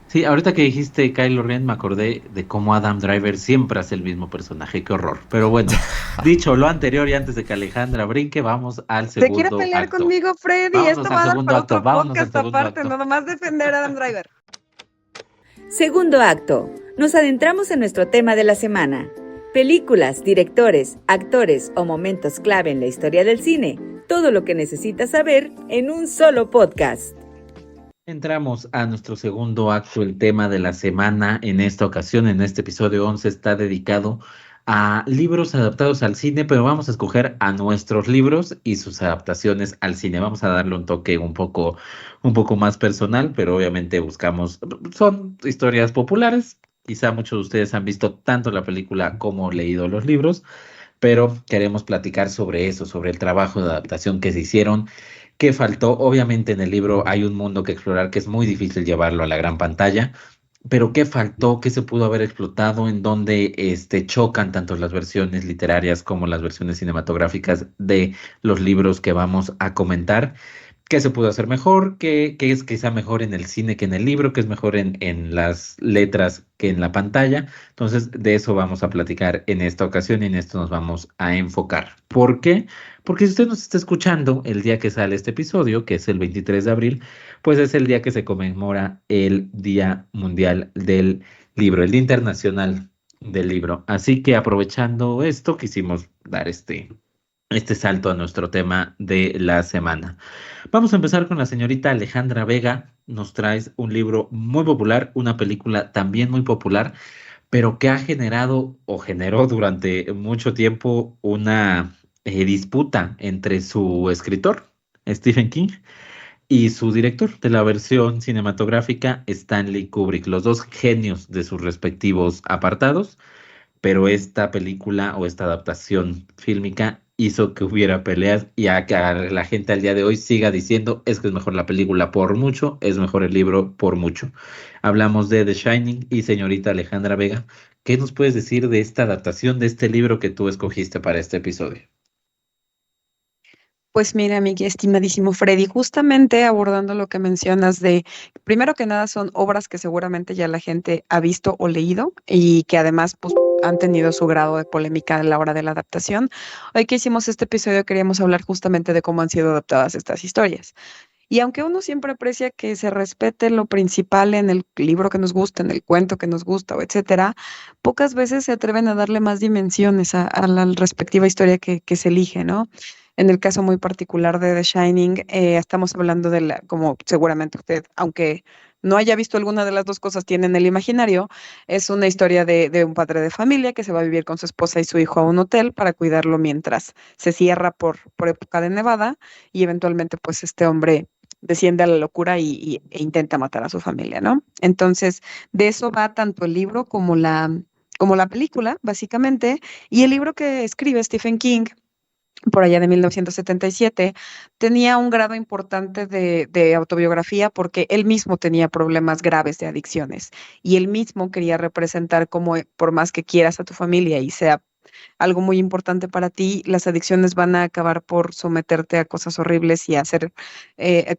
S2: Sí, ahorita que dijiste Kylo Ren, me acordé de cómo Adam Driver siempre hace el mismo personaje, qué horror. Pero bueno, dicho lo anterior y antes de que Alejandra brinque, vamos al
S3: ¿Te quiere
S2: segundo
S3: pelear
S2: acto.
S3: conmigo, Freddy?
S2: Vámonos
S3: Esto
S2: al
S3: va a dar
S2: segundo
S3: para
S2: acto,
S3: otro
S2: vámonos al
S3: podcast
S2: segundo
S3: aparte,
S2: acto.
S3: no nomás defender a Adam Driver.
S1: Segundo acto. Nos adentramos en nuestro tema de la semana. Películas, directores, actores o momentos clave en la historia del cine. Todo lo que necesitas saber en un solo podcast.
S2: Entramos a nuestro segundo acto, el tema de la semana. En esta ocasión, en este episodio 11, está dedicado a libros adaptados al cine, pero vamos a escoger a nuestros libros y sus adaptaciones al cine. Vamos a darle un toque un poco más personal, pero obviamente buscamos, son historias populares. Quizá muchos de ustedes han visto tanto la película como leído los libros, pero queremos platicar sobre eso, sobre el trabajo de adaptación que se hicieron, qué faltó. Obviamente en el libro hay un mundo que explorar que es muy difícil llevarlo a la gran pantalla, pero qué faltó, qué se pudo haber explotado, en donde chocan tanto las versiones literarias como las versiones cinematográficas de los libros que vamos a comentar. ¿Qué se pudo hacer mejor? ¿Qué es quizá mejor en el cine que en el libro? ¿Qué es mejor en las letras que en la pantalla? Entonces, de eso vamos a platicar en esta ocasión y en esto nos vamos a enfocar. ¿Por qué? Porque si usted nos está escuchando el día que sale este episodio, que es el 23 de abril, pues es el día que se conmemora el Día Mundial del Libro, el Día Internacional del Libro. Así que aprovechando esto, quisimos dar este salto a nuestro tema de la semana. Vamos a empezar con la señorita Alejandra Vega. Nos traes un libro muy popular, una película también muy popular, pero que ha generado o generó durante mucho tiempo una disputa entre su escritor, Stephen King, y su director de la versión cinematográfica, Stanley Kubrick, los dos genios de sus respectivos apartados, pero esta película o esta adaptación fílmica hizo que hubiera peleas y a que a la gente al día de hoy siga diciendo es que es mejor la película por mucho, es mejor el libro por mucho. Hablamos de The Shining y señorita Alejandra Vega, ¿qué nos puedes decir de esta adaptación de este libro que tú escogiste para este episodio?
S3: Pues mira, mi estimadísimo Freddy, justamente abordando lo que mencionas de, primero que nada, son obras que seguramente ya la gente ha visto o leído y que además pues, han tenido su grado de polémica a la hora de la adaptación. Hoy que hicimos este episodio queríamos hablar justamente de cómo han sido adaptadas estas historias. Y aunque uno siempre aprecia que se respete lo principal en el libro que nos gusta, en el cuento que nos gusta, o etcétera, pocas veces se atreven a darle más dimensiones a la respectiva historia que se elige, ¿no? En el caso muy particular de The Shining, estamos hablando de la, como seguramente usted, aunque no haya visto alguna de las dos cosas, tiene en el imaginario, es una historia de un padre de familia que se va a vivir con su esposa y su hijo a un hotel para cuidarlo mientras se cierra por época de nevada y eventualmente pues este hombre desciende a la locura e intenta matar a su familia, ¿no? Entonces, de eso va tanto el libro como la película, básicamente, y el libro que escribe Stephen King por allá de 1977, tenía un grado importante de autobiografía porque él mismo tenía problemas graves de adicciones y él mismo quería representar como por más que quieras a tu familia y sea algo muy importante para ti, las adicciones van a acabar por someterte a cosas horribles y a hacer,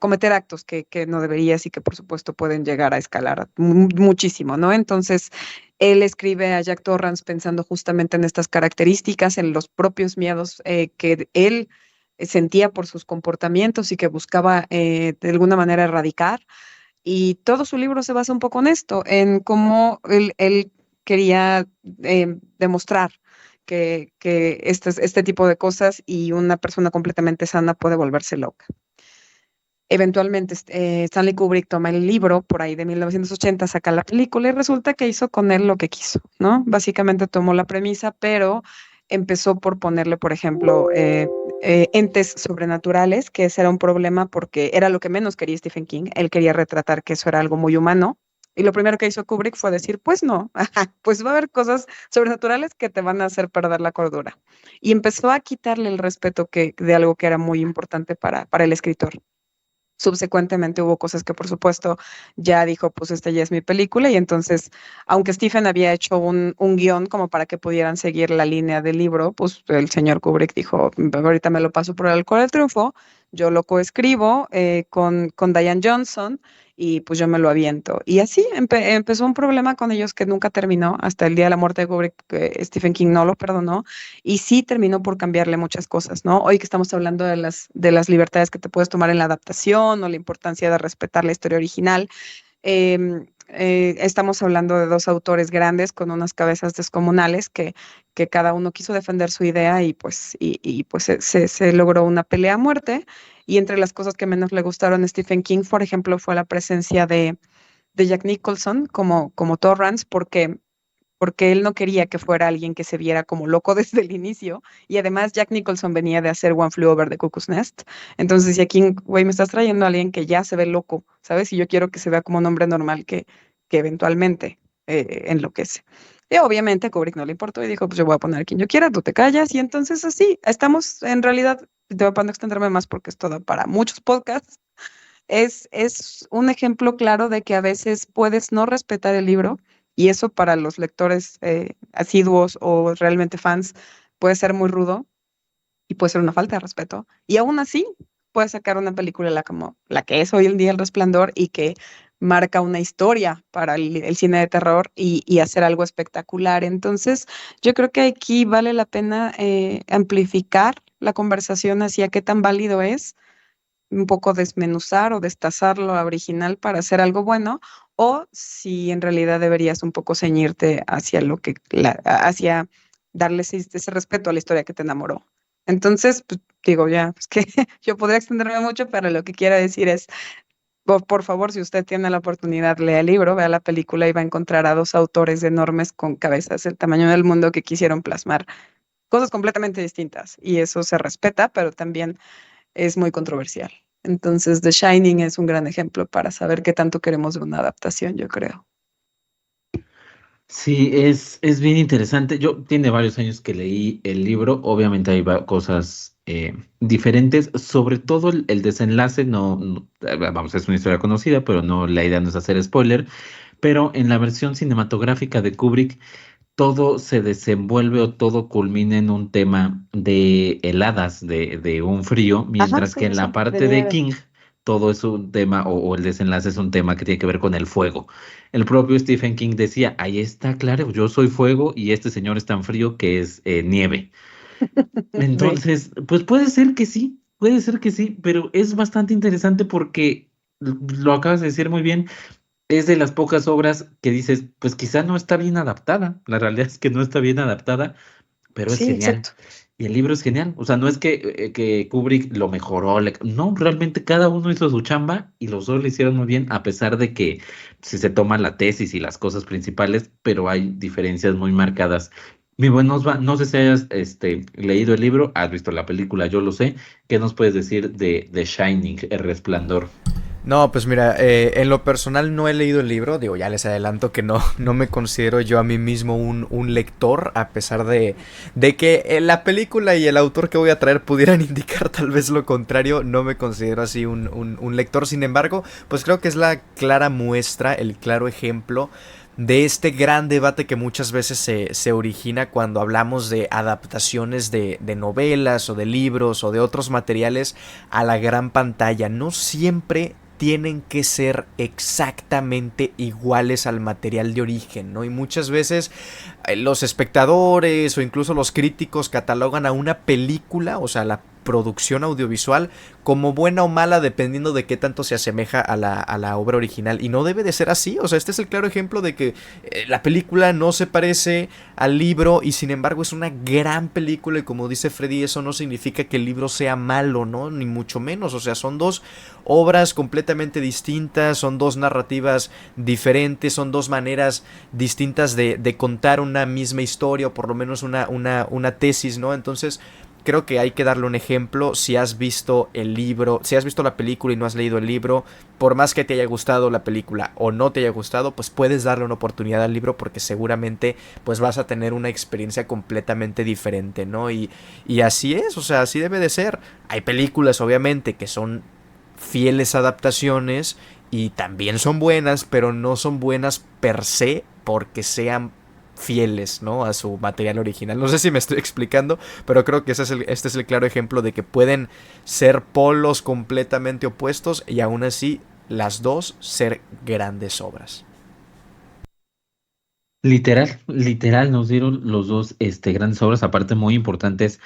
S3: cometer actos que no deberías y que por supuesto pueden llegar a escalar muchísimo, ¿no? Entonces, él escribe a Jack Torrance pensando justamente en estas características, en los propios miedos que él sentía por sus comportamientos y que buscaba de alguna manera erradicar. Y todo su libro se basa un poco en esto, en cómo él quería demostrar que este tipo de cosas y una persona completamente sana puede volverse loca. Eventualmente, Stanley Kubrick toma el libro por ahí de 1980, saca la película y resulta que hizo con él lo que quiso, ¿no? Básicamente tomó la premisa, pero empezó por ponerle, por ejemplo, entes sobrenaturales, que ese era un problema porque era lo que menos quería Stephen King. Él quería retratar que eso era algo muy humano. Y lo primero que hizo Kubrick fue decir, pues no, pues va a haber cosas sobrenaturales que te van a hacer perder la cordura. Y empezó a quitarle el respeto de algo que era muy importante para el escritor. Subsecuentemente hubo cosas que por supuesto ya dijo, pues esta ya es mi película y entonces, aunque Stephen había hecho un guión como para que pudieran seguir la línea del libro, pues el señor Kubrick dijo, ahorita me lo paso por el Arco del Triunfo, yo lo coescribo con Diane Johnson y pues yo me lo aviento. Y así empezó un problema con ellos que nunca terminó, hasta el día de la muerte de Kubrick, Stephen King no lo perdonó y sí terminó por cambiarle muchas cosas, ¿no? Hoy que estamos hablando de las libertades que te puedes tomar en la adaptación o la importancia de respetar la historia original, estamos hablando de dos autores grandes con unas cabezas descomunales que cada uno quiso defender su idea y pues se logró una pelea a muerte. Y entre las cosas que menos le gustaron a Stephen King, por ejemplo, fue la presencia de Jack Nicholson como Torrance, porque él no quería que fuera alguien que se viera como loco desde el inicio. Y además Jack Nicholson venía de hacer One Flew Over the Cuckoo's Nest. Entonces, y aquí, güey, me estás trayendo a alguien que ya se ve loco, ¿sabes? Y yo quiero que se vea como un hombre normal que eventualmente enloquece. Y obviamente a Kubrick no le importó y dijo, pues yo voy a poner a quien yo quiera, tú te callas. Y entonces así, estamos en realidad, te voy a extenderme más porque es todo para muchos podcasts. Es un ejemplo claro de que a veces puedes no respetar el libro y eso para los lectores asiduos o realmente fans puede ser muy rudo y puede ser una falta de respeto. Y aún así puedes sacar una película como la que es hoy en día El Resplandor y que marca una historia para el cine de terror y hacer algo espectacular. Entonces, yo creo que aquí vale la pena amplificar la conversación hacia qué tan válido es un poco desmenuzar o destazar lo original para hacer algo bueno, o si en realidad deberías un poco ceñirte hacia lo que, hacia darle ese respeto a la historia que te enamoró. Entonces, pues, digo, ya, es que yo podría extenderme mucho, pero lo que quiero decir es, por favor, si usted tiene la oportunidad, lea el libro, vea la película y va a encontrar a dos autores enormes con cabezas del tamaño del mundo que quisieron plasmar cosas completamente distintas. Y eso se respeta, pero también es muy controversial. Entonces, The Shining es un gran ejemplo para saber qué tanto queremos de una adaptación, yo creo.
S2: Sí, es bien interesante. Yo tiene varios años que leí el libro. Obviamente hay cosas diferentes. Sobre todo el desenlace, vamos, es una historia conocida, pero no, la idea no es hacer spoiler. Pero en la versión cinematográfica de Kubrick, todo se desenvuelve o todo culmina en un tema de heladas, de un frío,
S3: Ajá,
S2: mientras
S3: sí,
S2: que
S3: sí,
S2: en la
S3: sí, de
S2: parte de
S3: nieve.
S2: King todo es un tema o el desenlace es un tema que tiene que ver con el fuego. El propio Stephen King decía, ahí está claro, yo soy fuego y este señor es tan frío que es nieve.
S3: Sí.
S2: Entonces, pues puede ser que sí, pero es bastante interesante porque lo acabas de decir muy bien, es de las pocas obras que dices, pues quizá no está bien adaptada. La realidad es que no está bien adaptada, pero es
S3: Sí,
S2: genial.
S3: exacto.
S2: Y el libro es genial. O sea, no es que Kubrick lo mejoró, no, realmente cada uno hizo su chamba y los dos lo hicieron muy bien, a pesar de que si se toma la tesis y las cosas principales, pero hay diferencias muy marcadas. Mi buen Osva, no sé si hayas leído el libro, has visto la película, yo lo sé. ¿Qué nos puedes decir de The Shining, El Resplandor?
S4: No, pues mira, en lo personal no he leído el libro, digo, ya les adelanto que no, no me considero yo a mí mismo un lector, a pesar de que la película y el autor que voy a traer pudieran indicar tal vez lo contrario, no me considero así un lector, sin embargo, pues creo que es la clara muestra, el claro ejemplo de este gran debate que muchas veces se origina cuando hablamos de adaptaciones de novelas o de libros o de otros materiales a la gran pantalla. No siempre tienen que ser exactamente iguales al material de origen, ¿no? Y muchas veces los espectadores o incluso los críticos catalogan a una película, o sea, la producción audiovisual, como buena o mala dependiendo de qué tanto se asemeja a la obra original. Y no debe de ser así, o sea, este es el claro ejemplo de que la película no se parece al libro y sin embargo es una gran película y como dice Freddy, eso no significa que el libro sea malo, ¿no? Ni mucho menos, o sea, son dos obras completamente distintas, son dos narrativas diferentes, son dos maneras distintas de contar una misma historia o por lo menos una tesis, ¿no? Entonces creo que hay que darle un ejemplo. Si has visto el libro, si has visto la película y no has leído el libro, por más que te haya gustado la película o no te haya gustado, pues puedes darle una oportunidad al libro porque seguramente pues vas a tener una experiencia completamente diferente, ¿no? Y así es, o sea, así debe de ser. Hay películas obviamente que son fieles adaptaciones y también son buenas, pero no son buenas per se porque sean fieles, ¿no? A su material original. No sé si me estoy explicando, pero creo que este es el claro ejemplo de que pueden ser polos completamente opuestos y aún así las dos ser grandes obras.
S2: Literal, literal, nos dieron los dos grandes obras, aparte muy importantes,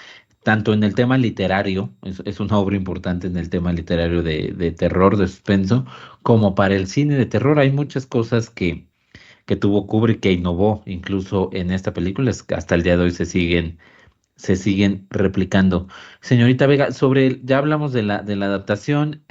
S2: tanto en el tema literario, es una obra importante en el tema literario de terror, de suspenso, como para el cine de terror. Hay muchas cosas que tuvo Kubrick que innovó, incluso en esta película, es que hasta el día de hoy se siguen replicando. Señorita Vega, ya hablamos de la adaptación,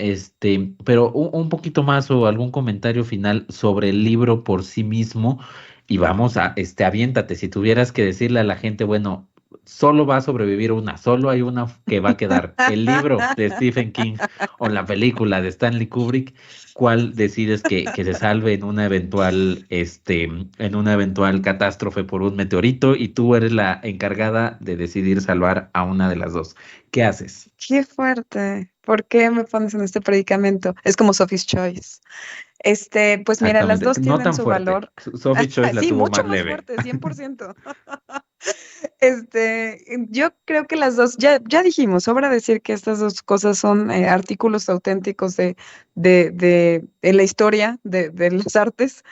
S2: pero un poquito más o algún comentario final sobre el libro por sí mismo. Y vamos aviéntate, si tuvieras que decirle a la gente, bueno, solo va a sobrevivir una, solo hay una que va a quedar, el libro de Stephen King o la película de Stanley Kubrick, ¿cuál decides que se salve en una eventual catástrofe por un meteorito y tú eres la encargada de decidir salvar a una de las dos? ¿Qué haces?
S3: Qué fuerte. ¿Por qué me pones en este predicamento? Es como Sophie's Choice. Pues mira, las
S2: Exactamente,
S3: dos
S2: no
S3: tienen
S2: tan
S3: su
S2: fuerte.
S3: valor.
S2: Sophie Choice la
S3: Sí,
S2: tuvo
S3: mucho
S2: más
S3: más
S2: leve.
S3: fuerte, 100%. Yo creo que las dos, ya dijimos, sobra decir que estas dos cosas son artículos auténticos en la historia de las artes.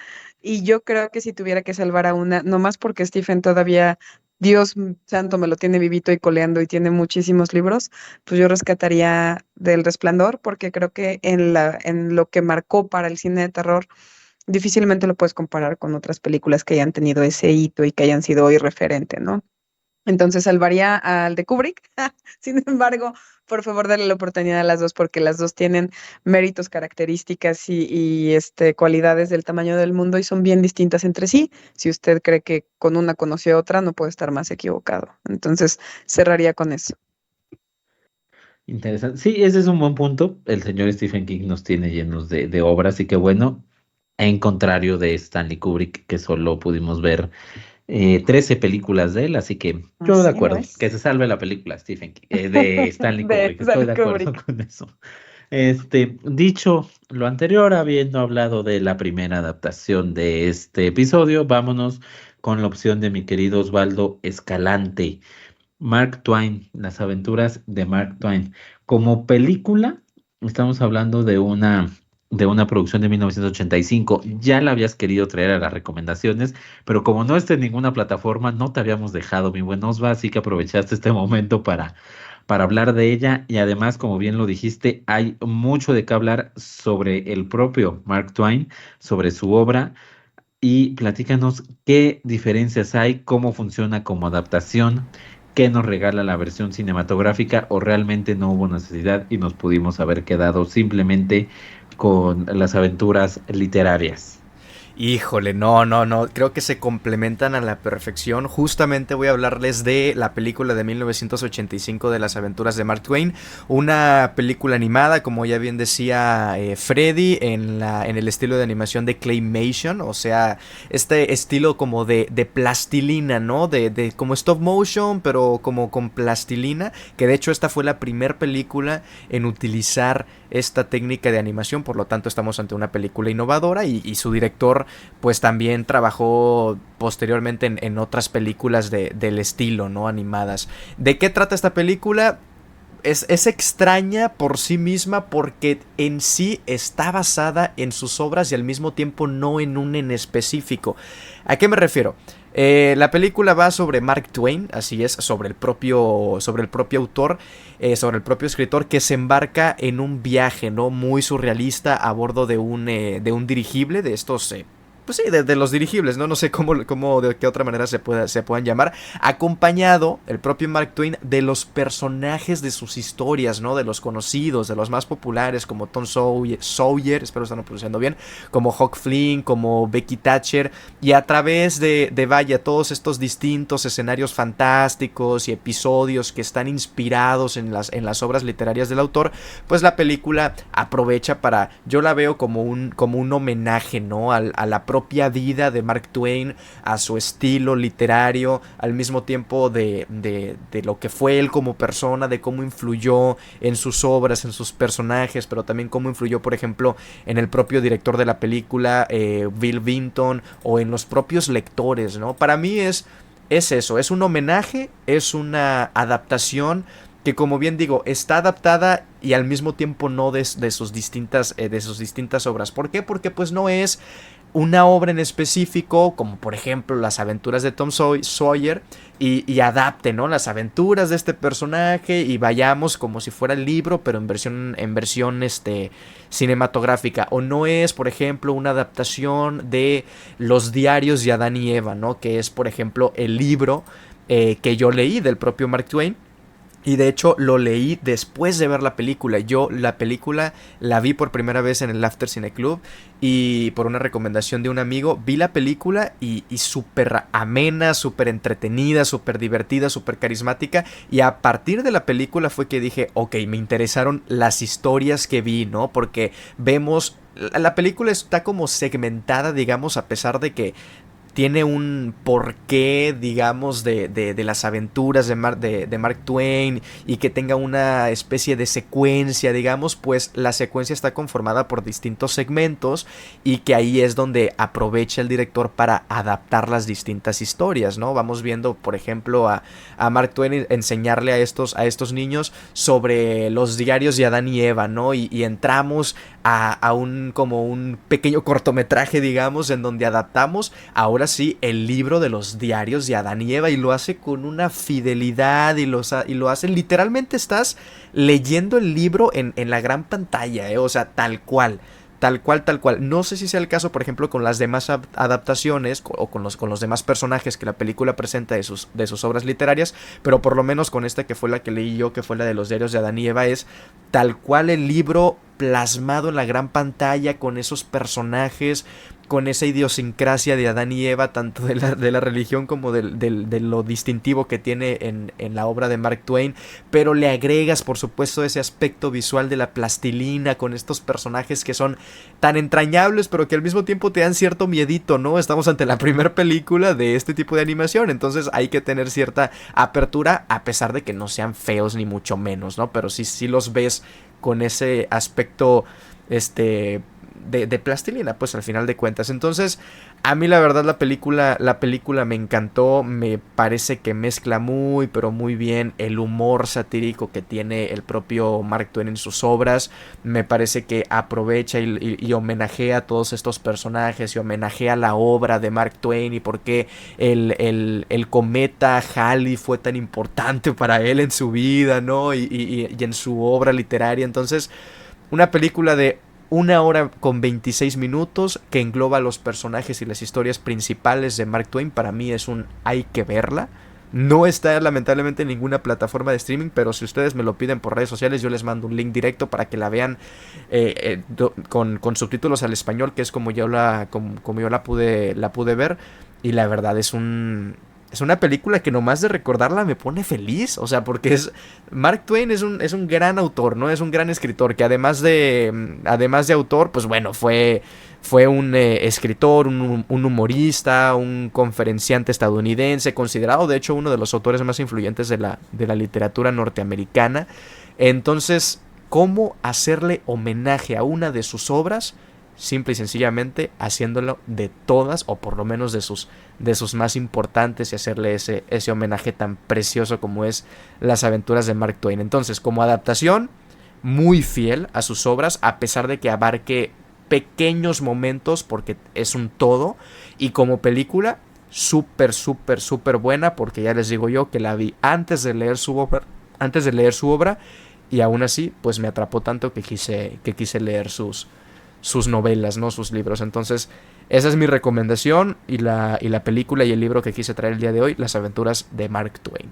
S3: Y yo creo que si tuviera que salvar a una, no más porque Stephen todavía, santo, me lo tiene vivito y coleando y tiene muchísimos libros, pues yo rescataría del Resplandor, porque creo que en lo que marcó para el cine de terror, difícilmente lo puedes comparar con otras películas que hayan tenido ese hito y que hayan sido hoy referente, ¿no? Entonces salvaría al de Kubrick. Sin embargo, por favor, darle la oportunidad a las dos porque las dos tienen méritos, características y cualidades del tamaño del mundo y son bien distintas entre sí. Si usted cree que con una conoció a otra, no puede estar más equivocado. Entonces cerraría con eso.
S2: Interesante. Sí, ese es un buen punto. El señor Stephen King nos tiene llenos de obras y qué bueno, en contrario de Stanley Kubrick, que solo pudimos ver 13 películas de él, así que yo de
S3: Así
S2: acuerdo, que
S3: es.
S2: se salve la película Stephen King, de Stanley
S3: De
S2: Kubrick, estoy
S3: Stanley
S2: de acuerdo
S3: Kubrick.
S2: con eso. Dicho lo anterior, habiendo hablado de la primera adaptación de este episodio, vámonos con la opción de mi querido Osvaldo Escalante. Mark Twain, las aventuras de Mark Twain. Como película, estamos hablando de una producción de 1985. Ya la habías querido traer a las recomendaciones, pero como no está en ninguna plataforma, no te habíamos dejado, mi buen Osva, así que aprovechaste este momento para hablar de ella. Y además, como bien lo dijiste, hay mucho de qué hablar sobre el propio Mark Twain, sobre su obra. Y platícanos qué diferencias hay, cómo funciona como adaptación, qué nos regala la versión cinematográfica o realmente no hubo necesidad y nos pudimos haber quedado simplemente con las aventuras literarias.
S4: Híjole, no, no, no, creo que se complementan a la perfección. Justamente voy a hablarles de la película de 1985 de las aventuras de Mark Twain, una película animada, como ya bien decía Freddy, en el estilo de animación de Claymation, o sea, este estilo como de plastilina, ¿no? De como stop motion, pero como con plastilina, que de hecho esta fue la primera película en utilizar esta técnica de animación, por lo tanto estamos ante una película innovadora y su director pues también trabajó posteriormente en otras películas del estilo, ¿no? Animadas. ¿De qué trata esta película? Es extraña por sí misma porque en sí está basada en sus obras y al mismo tiempo no en un en específico. ¿A qué me refiero? La película va sobre Mark Twain, así es, sobre el propio autor, sobre el propio escritor que se embarca en un viaje, ¿no? Muy surrealista a bordo de un dirigible, de estos pues sí, de los dirigibles, ¿no? No sé cómo de qué otra manera se puedan llamar. Acompañado, el propio Mark Twain, de los personajes de sus historias, ¿no? De los conocidos, de los más populares, como Tom Sawyer, espero estarlo pronunciando bien, como Huck Finn, como Becky Thatcher. Y a través vaya, todos estos distintos escenarios fantásticos y episodios que están inspirados en las obras literarias del autor, pues la película aprovecha para, yo la veo como un homenaje, ¿no? A la propia vida de Mark Twain, a su estilo literario, al mismo tiempo de lo que fue él como persona, de cómo influyó en sus obras, en sus personajes, pero también cómo influyó, por ejemplo, en el propio director de la película, Bill Vinton, o en los propios lectores, ¿no? Para mí es eso, es un homenaje, es una adaptación que, como bien digo, está adaptada y al mismo tiempo no de sus distintas obras. ¿Por qué? Porque pues no es una obra en específico, como por ejemplo las aventuras de Tom Sawyer, y adapte, ¿no? Las aventuras de este personaje y vayamos como si fuera el libro, pero en versión cinematográfica. O no es, por ejemplo, una adaptación de los diarios de Adán y Eva, ¿no? Que es, por ejemplo, el libro que yo leí del propio Mark Twain. Y de hecho lo leí después de ver la película. Yo la película la vi por primera vez en el After Cine Club y por una recomendación de un amigo vi la película y súper amena, súper entretenida, súper divertida, súper carismática. Y a partir de la película fue que dije, ok, me interesaron las historias que vi, ¿no? Porque vemos, la película está como segmentada, digamos, a pesar de que tiene un porqué, digamos, de las aventuras de Mark Twain y que tenga una especie de secuencia, digamos, pues la secuencia está conformada por distintos segmentos y que ahí es donde aprovecha el director para adaptar las distintas historias, ¿no? Vamos viendo, por ejemplo, a Mark Twain enseñarle a estos niños sobre los diarios de Adán y Eva, ¿no? Y entramos a como un pequeño cortometraje, digamos, en donde adaptamos ahora sí el libro de los diarios de Adán y Eva, y lo hace con una fidelidad y lo hace, literalmente estás leyendo el libro en la gran pantalla, o sea, tal cual. Tal cual, tal cual. No sé si sea el caso, por ejemplo, con las demás adaptaciones o con los demás personajes que la película presenta de sus obras literarias, pero por lo menos con esta que fue la que leí yo, que fue la de los diarios de Adán y Eva, es tal cual el libro plasmado en la gran pantalla con esos personajes, con esa idiosincrasia de Adán y Eva, tanto de la religión como de lo distintivo que tiene en la obra de Mark Twain, pero le agregas por supuesto ese aspecto visual de la plastilina con estos personajes que son tan entrañables pero que al mismo tiempo te dan cierto miedito, ¿no? Estamos ante la primera película de este tipo de animación, entonces hay que tener cierta apertura a pesar de que no sean feos ni mucho menos, ¿no? Pero sí los ves con ese aspecto de plastilina, pues al final de cuentas. Entonces, a mí la verdad la película me encantó, me parece que mezcla muy, pero muy bien el humor satírico que tiene el propio Mark Twain en sus obras, me parece que aprovecha y homenajea a todos estos personajes y homenajea la obra de Mark Twain y por qué el cometa Halley fue tan importante para él en su vida, ¿no? Y en su obra literaria. Entonces, una película de 1 hora con 26 minutos que engloba los personajes y las historias principales de Mark Twain. Para mí es un hay que verla. No está lamentablemente en ninguna plataforma de streaming, pero si ustedes me lo piden por redes sociales, yo les mando un link directo para que la vean con subtítulos al español, que es como yo la pude ver. Y la verdad es una película que nomás de recordarla me pone feliz, o sea, porque Mark Twain es un gran autor, ¿no? Es un gran escritor que además de autor, pues bueno, fue un escritor, un humorista, un conferenciante estadounidense, considerado de hecho uno de los autores más influyentes de la literatura norteamericana. Entonces, ¿cómo hacerle homenaje a una de sus obras? Simple y sencillamente haciéndolo de todas, o por lo menos de sus más importantes, y hacerle ese homenaje tan precioso como es Las aventuras de Mark Twain. Entonces, como adaptación, muy fiel a sus obras, a pesar de que abarque pequeños momentos, porque es un todo, y como película, súper, súper, súper buena, porque ya les digo yo que la vi antes de leer su obra, y aún así, pues me atrapó tanto que quise leer sus novelas, ¿no? Sus libros. Entonces, esa es mi recomendación y la película y el libro que quise traer el día de hoy, Las aventuras de Mark Twain.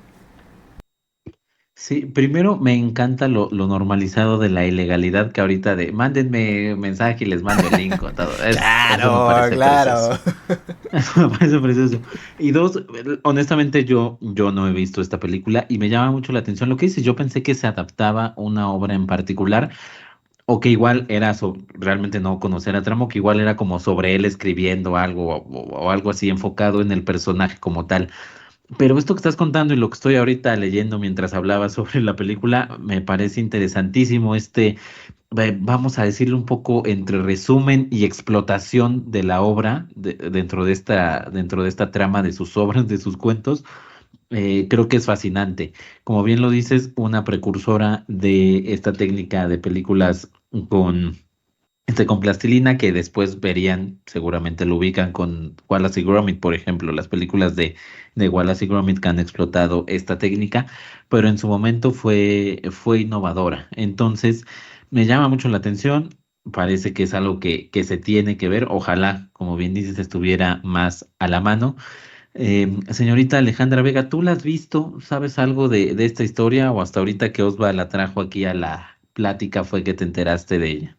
S2: Sí, primero me encanta lo normalizado de la ilegalidad que ahorita de mándenme mensaje y les mando el link con todo. Eso me
S4: Claro,
S2: parece
S4: claro.
S2: precioso. Eso me parece precioso. Y dos, honestamente yo no he visto esta película y me llama mucho la atención lo que dices. Yo pensé que se adaptaba a una obra en particular o que igual era realmente no conocer a Tramo, que igual era como sobre él escribiendo algo o algo así enfocado en el personaje como tal. Pero esto que estás contando y lo que estoy ahorita leyendo mientras hablaba sobre la película, me parece interesantísimo vamos a decirlo un poco entre resumen y explotación de la obra dentro de esta trama de sus obras, de sus cuentos. Creo que es fascinante. Como bien lo dices, una precursora de esta técnica de películas con con plastilina que después verían, seguramente lo ubican con Wallace y Gromit, por ejemplo, las películas de Wallace y Gromit que han explotado esta técnica, pero en su momento fue innovadora. Entonces, me llama mucho la atención, parece que es algo que se tiene que ver, ojalá, como bien dices, estuviera más a la mano. Señorita Alejandra Vega, ¿tú la has visto? ¿Sabes algo de esta historia o hasta ahorita que Osva la trajo aquí a la plática fue que te enteraste de ella?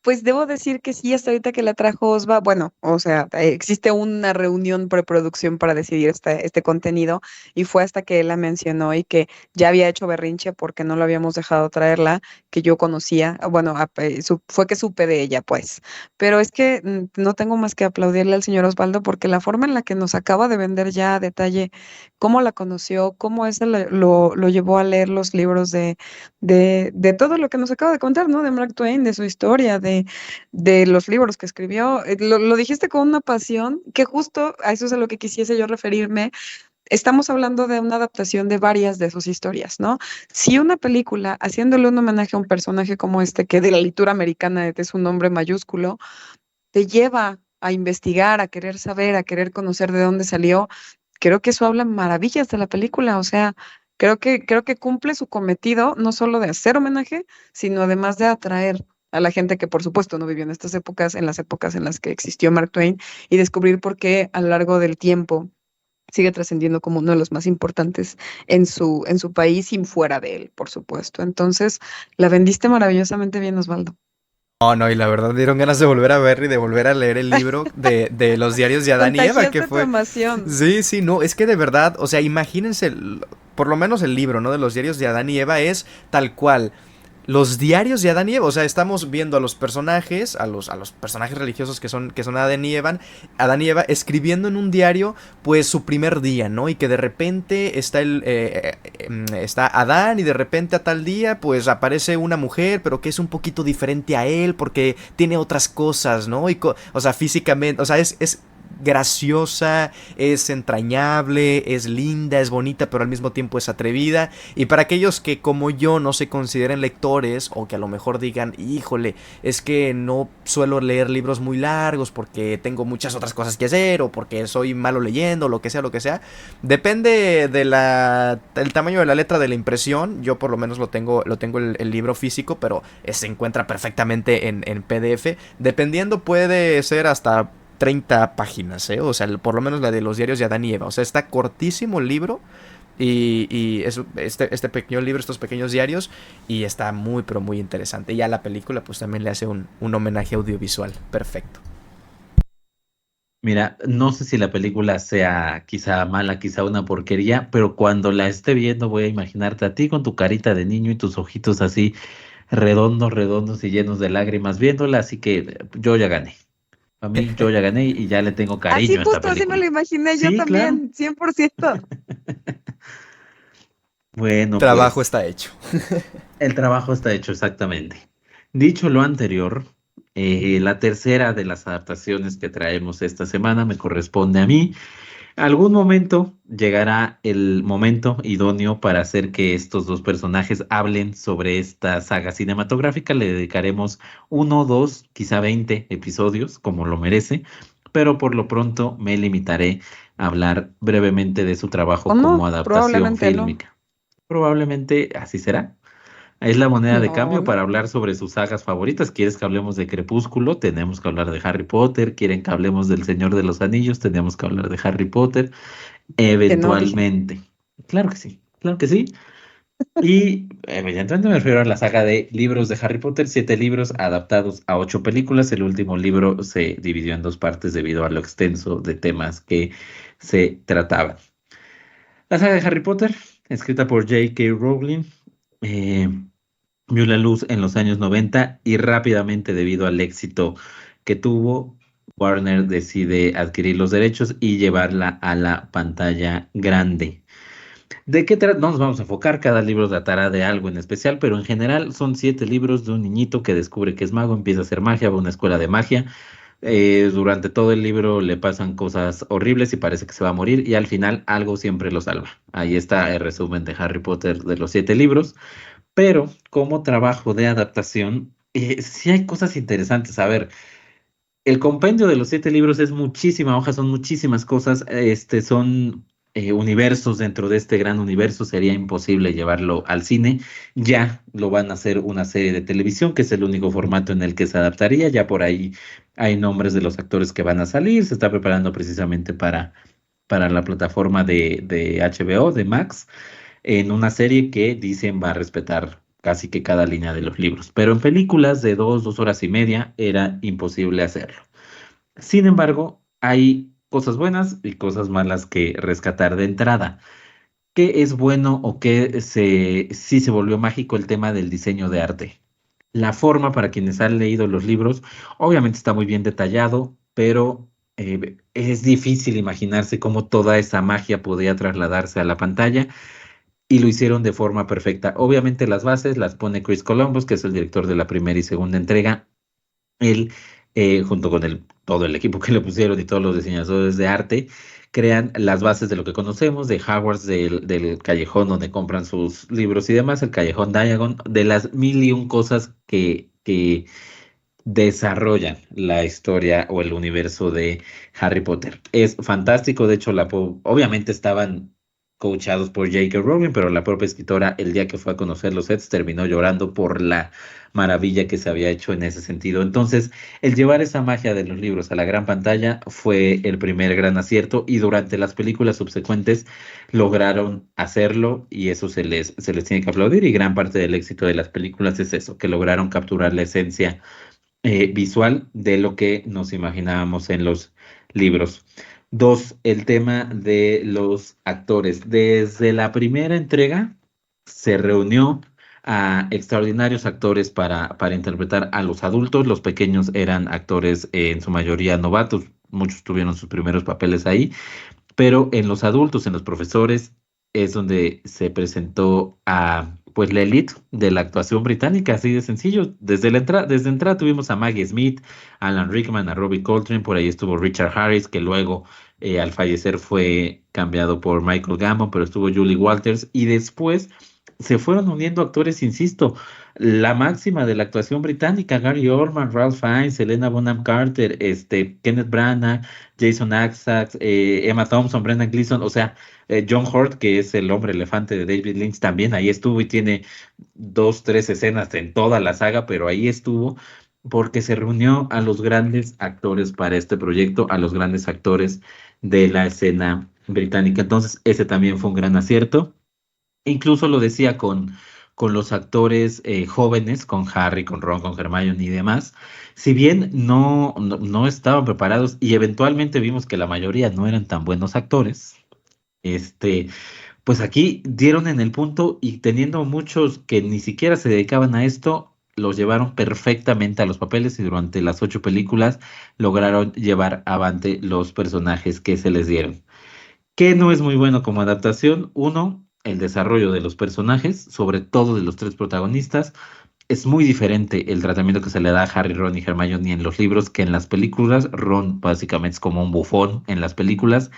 S3: Pues debo decir que sí, hasta ahorita que la trajo Osva, bueno, o sea, existe una reunión preproducción para decidir este contenido y fue hasta que él la mencionó y que ya había hecho berrinche porque no lo habíamos dejado traerla, que yo conocía, bueno, fue que supe de ella, pues. Pero es que no tengo más que aplaudirle al señor Osvaldo porque la forma en la que nos acaba de vender ya a detalle cómo la conoció, cómo ese lo llevó a leer los libros de todo lo que nos acaba de contar, ¿no? De Mark Twain, de su historia, de los libros que escribió. Lo dijiste con una pasión que justo a eso es a lo que quisiese yo referirme. Estamos hablando de una adaptación de varias de sus historias, ¿no? Si una película, haciéndole un homenaje a un personaje como este, que de la literatura americana es un nombre mayúsculo, te lleva a investigar, a querer saber, a querer conocer de dónde salió, creo que eso habla maravillas de la película, o sea, Creo que cumple su cometido no solo de hacer homenaje, sino además de atraer a la gente que por supuesto no vivió en estas épocas, en las épocas en las que existió Mark Twain, y descubrir por qué a lo largo del tiempo sigue trascendiendo como uno de los más importantes en su país y fuera de él, por supuesto. Entonces, la vendiste maravillosamente bien, Osvaldo.
S4: No, no, y la verdad dieron ganas de volver a ver y de volver a leer el libro de los diarios de Adán y Eva, que
S3: Contagiaste tu
S4: fue...
S3: emoción.
S4: Sí, sí, no, es que de verdad, o sea, imagínense, por lo menos el libro, ¿no? De los diarios de Adán y Eva es tal cual. Los diarios de Adán y Eva, o sea, estamos viendo a los personajes, a los personajes religiosos que son Adán y Eva, escribiendo en un diario, pues, su primer día, ¿no? Y que de repente está Adán y de repente a tal día, pues, aparece una mujer, pero que es un poquito diferente a él porque tiene otras cosas, ¿no? O sea, físicamente, o sea, es graciosa, es entrañable, es linda, es bonita, pero al mismo tiempo es atrevida. Y para aquellos que como yo no se consideren lectores o que a lo mejor digan, híjole, es que no suelo leer libros muy largos porque tengo muchas otras cosas que hacer o porque soy malo leyendo, lo que sea, depende del tamaño de la letra de la impresión. Yo por lo menos lo tengo el libro físico, pero se encuentra perfectamente en PDF. Dependiendo puede ser hasta 30 páginas, ¿eh? O sea, por lo menos la de los diarios de Adán y Eva. O sea, está cortísimo el libro. Y este pequeño libro, estos pequeños diarios. Y está muy, pero muy interesante. Y ya la película, pues también le hace un homenaje audiovisual. Perfecto.
S2: Mira, no sé si la película sea quizá mala, quizá una porquería, pero cuando la esté viendo voy a imaginarte a ti con tu carita de niño y tus ojitos así redondos, redondos y llenos de lágrimas viéndola, así que yo ya gané. A mí yo ya gané y ya le tengo
S3: Así
S2: cariño a esta
S3: justo, así me lo
S2: película.
S3: imaginé yo
S2: Sí, claro.
S3: también, 100%.
S2: Bueno,
S4: Trabajo
S2: pues
S4: está hecho.
S2: el trabajo está hecho exactamente. Dicho lo anterior, la tercera de las adaptaciones que traemos esta semana me corresponde a mí. Algún momento llegará el momento idóneo para hacer que estos dos personajes hablen sobre esta saga cinematográfica. Le dedicaremos uno, dos, quizá 20 episodios, como lo merece, pero por lo pronto me limitaré a hablar brevemente de su
S3: O
S2: trabajo
S3: no,
S2: como adaptación
S3: probablemente no.
S2: fílmica. Probablemente así será. Es la moneda de
S3: No,
S2: cambio
S3: no.
S2: para hablar sobre sus sagas favoritas. ¿Quieres que hablemos de Crepúsculo? Tenemos que hablar de Harry Potter. ¿Quieren que hablemos del Señor de los Anillos? Tenemos que hablar de Harry Potter.
S3: Que no, dije.
S2: Eventualmente. Claro que sí, claro que sí. Y evidentemente me refiero a la saga de libros de Harry Potter, 7 libros adaptados a 8 películas. El último libro se dividió en dos partes debido a lo extenso de temas que se trataban. La saga de Harry Potter, escrita por J.K. Rowling, eh, vio la luz en los años 90 y rápidamente debido al éxito que tuvo, Warner decide adquirir los derechos y llevarla a la pantalla grande. ¿De qué trata? No nos vamos a enfocar, cada libro tratará de algo en especial, pero en general son 7 libros de un niñito que descubre que es mago, empieza a hacer magia, va a una escuela de magia. Durante todo el libro le pasan cosas horribles y parece que se va a morir y al final algo siempre lo salva. Ahí está el resumen de Harry Potter de los 7 libros. Pero como trabajo de adaptación, sí hay cosas interesantes. A ver, el compendio de los 7 libros es muchísima hoja, son muchísimas cosas. Son universos dentro de este gran universo. Sería imposible llevarlo al cine. Ya lo van a hacer una serie de televisión, que es el único formato en el que se adaptaría. Ya por ahí hay nombres de los actores que van a salir. Se está preparando precisamente para la plataforma de HBO, de Max, en una serie que dicen va a respetar casi que cada línea de los libros, pero en películas de 2 horas y media era imposible hacerlo. Sin embargo, hay cosas buenas y cosas malas que rescatar de entrada. ¿Qué es bueno o sí se volvió mágico el tema del diseño de arte? La forma, para quienes han leído los libros, obviamente está muy bien detallado, pero es difícil imaginarse cómo toda esa magia podía trasladarse a la pantalla y lo hicieron de forma perfecta. Obviamente las bases las pone Chris Columbus, que es el director de la primera y segunda entrega. Él, junto con todo el equipo que le pusieron y todos los diseñadores de arte, crean las bases de lo que conocemos, de Hogwarts, del callejón donde compran sus libros y demás, el callejón Diagon, de las mil y un cosas que desarrollan la historia o el universo de Harry Potter. Es fantástico, de hecho, obviamente estaban coachados por J.K. Rowling, pero la propia escritora, el día que fue a conocer los sets, terminó llorando por la maravilla que se había hecho en ese sentido. Entonces, el llevar esa magia de los libros a la gran pantalla fue el primer gran acierto, y durante las películas subsecuentes lograron hacerlo, y eso se les tiene que aplaudir, y gran parte del éxito de las películas es eso, que lograron capturar la esencia visual de lo que nos imaginábamos en los libros. Dos, el tema de los actores. Desde la primera entrega se reunió a extraordinarios actores para interpretar a los adultos. Los pequeños eran actores en su mayoría novatos, muchos tuvieron sus primeros papeles ahí, pero en los adultos, en los profesores, es donde se presentó a pues la elite de la actuación británica, así de sencillo. Desde entrada tuvimos a Maggie Smith, a Alan Rickman, a Robbie Coltrane, por ahí estuvo Richard Harris, que luego al fallecer fue cambiado por Michael Gambon, pero estuvo Julie Walters, y después se fueron uniendo actores, insisto, la máxima de la actuación británica: Gary Oldman, Ralph Fiennes, Helena Bonham Carter, Kenneth Branagh, Jason Isaacs, Emma Thompson, Brendan Gleeson, o sea, John Hurt, que es el hombre elefante de David Lynch, también ahí estuvo, y tiene 2, 3 escenas en toda la saga, pero ahí estuvo porque se reunió a los grandes actores para este proyecto, a los grandes actores de la escena británica. Entonces, ese también fue un gran acierto. Incluso lo decía con los actores jóvenes, con Harry, con Ron, con Hermione y demás. Si bien no estaban preparados, y eventualmente vimos que la mayoría no eran tan buenos actores, este, pues aquí dieron en el punto, y teniendo muchos que ni siquiera se dedicaban a esto, los llevaron perfectamente a los papeles, y durante las 8 películas lograron llevar avante los personajes que se les dieron. ¿Qué no es muy bueno como adaptación? Uno, el desarrollo de los personajes, sobre todo de los 3 protagonistas. Es muy diferente el tratamiento que se le da a Harry, Ron y Hermione en los libros que en las películas. Ron básicamente es como un bufón en las películas.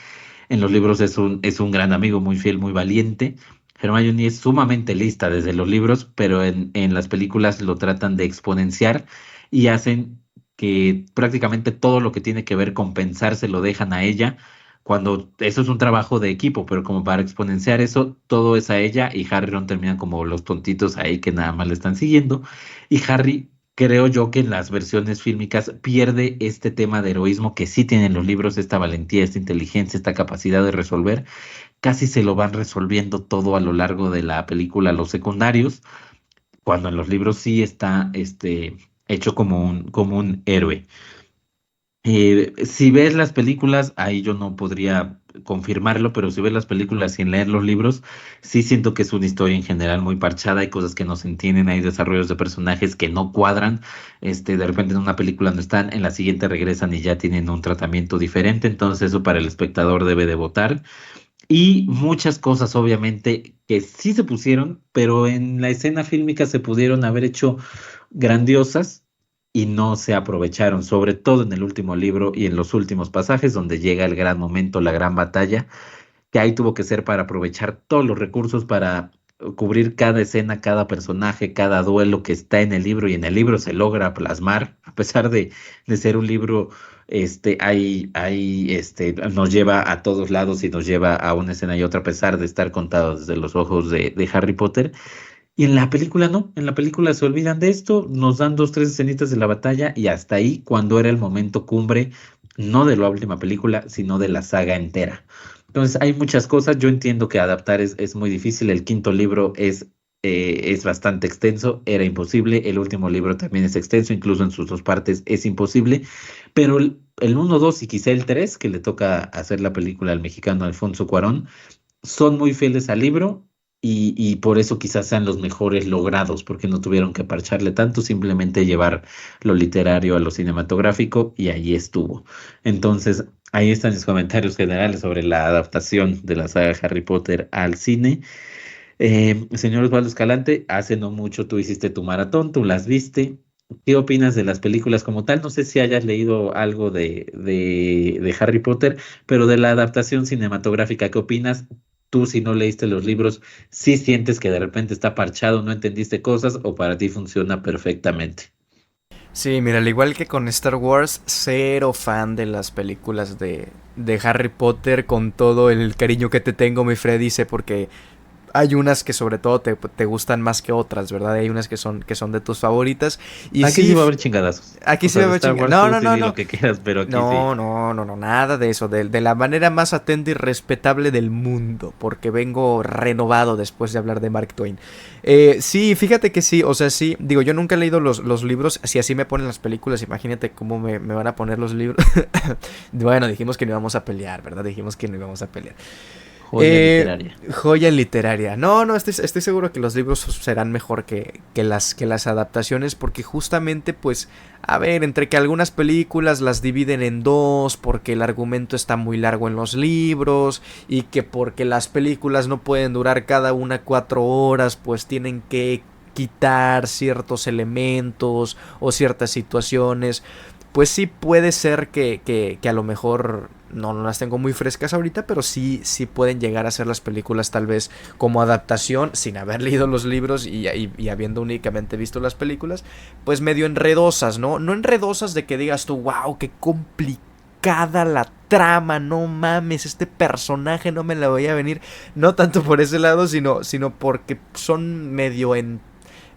S2: En los libros es un gran amigo, muy fiel, muy valiente. Hermione es sumamente lista desde los libros, pero en las películas lo tratan de exponenciar, y hacen que prácticamente todo lo que tiene que ver con pensar se lo dejan a ella, cuando eso es un trabajo de equipo, pero como para exponenciar eso, todo es a ella, y Harry y Ron terminan como los tontitos ahí que nada más le están siguiendo. Y Harry, creo yo que en las versiones fílmicas pierde este tema de heroísmo que sí tienen los libros, esta valentía, esta inteligencia, esta capacidad de resolver. Casi se lo van resolviendo todo a lo largo de la película los secundarios, cuando en los libros sí está hecho como un héroe. Si ves las películas, ahí yo no podría confirmarlo, pero si ves las películas sin leer los libros, sí siento que es una historia en general muy parchada. Hay cosas que no se entienden, hay desarrollos de personajes que no cuadran. De repente en una película no están, en la siguiente regresan y ya tienen un tratamiento diferente. Entonces eso para el espectador debe de votar. Y muchas cosas, obviamente, que sí se pusieron, pero en la escena fílmica se pudieron haber hecho grandiosas y no se aprovecharon, sobre todo en el último libro y en los últimos pasajes, donde llega el gran momento, la gran batalla, que ahí tuvo que ser para aprovechar todos los recursos para cubrir cada escena, cada personaje, cada duelo que está en el libro, y en el libro se logra plasmar, a pesar de ser un libro, nos lleva a todos lados y nos lleva a una escena y otra, a pesar de estar contado desde los ojos de Harry Potter. Y en la película no, en la película se olvidan de esto, nos dan 2, 3 escenitas de la batalla, y hasta ahí, cuando era el momento cumbre, no de la última película, sino de la saga entera. Entonces hay muchas cosas, yo entiendo que adaptar es muy difícil, el quinto libro es bastante extenso, era imposible, el último libro también es extenso, incluso en sus 2 partes es imposible, pero el 1, 2 y quizá el 3, que le toca hacer la película al mexicano Alfonso Cuarón, son muy fieles al libro, y por eso quizás sean los mejores logrados, porque no tuvieron que parcharle tanto, simplemente llevar lo literario a lo cinematográfico, y ahí estuvo. Entonces, ahí están mis comentarios generales sobre la adaptación de la saga Harry Potter al cine. Señor Osvaldo Escalante, hace no mucho tú hiciste tu maratón, tú las viste. ¿Qué opinas de las películas como tal? No sé si hayas leído algo de Harry Potter, pero de la adaptación cinematográfica, ¿qué opinas? Tú, si no leíste los libros, ¿sí sientes que de repente está parchado, no entendiste cosas, o para ti funciona perfectamente?
S4: Sí, mira, al igual que con Star Wars, cero fan de las películas de Harry Potter, con todo el cariño que te tengo, mi Freddy, sé porque hay unas que sobre todo te gustan más que otras, ¿verdad? Hay unas que son de tus favoritas. Y
S2: Aquí sí
S4: sí,
S2: va a haber chingadazos.
S4: aquí
S2: O
S4: sí
S2: sea,
S4: va a
S2: de
S4: haber
S2: Star
S4: chinga.
S2: Wars
S4: No,
S2: tú
S4: no,
S2: sí
S4: no,
S2: di
S4: no.
S2: lo que quieras, pero aquí sí.
S4: No, nada de eso. De la manera más atenta y respetable del mundo. Porque vengo renovado después de hablar de Mark Twain. Sí, fíjate que sí. O sea, sí. Digo, yo nunca he leído los libros. Si así me ponen las películas, imagínate cómo me van a poner los libros. Bueno, dijimos que no íbamos a pelear, ¿verdad? Dijimos que no íbamos a pelear.
S2: Joya literaria.
S4: Joya literaria. No, estoy seguro que los libros serán mejor que las adaptaciones, porque justamente, pues, a ver, entre que algunas películas las dividen en dos, porque el argumento está muy largo en los libros, y que porque las películas no pueden durar cada una 4 horas, pues tienen que quitar ciertos elementos o ciertas situaciones. Pues sí puede ser que a lo mejor no las tengo muy frescas ahorita, pero sí pueden llegar a ser las películas tal vez como adaptación, sin haber leído los libros y habiendo únicamente visto las películas, pues medio enredosas, ¿no? No enredosas de que digas tú, wow, qué complicada la trama, no mames, este personaje no me la voy a venir. No tanto por ese lado, sino porque son medio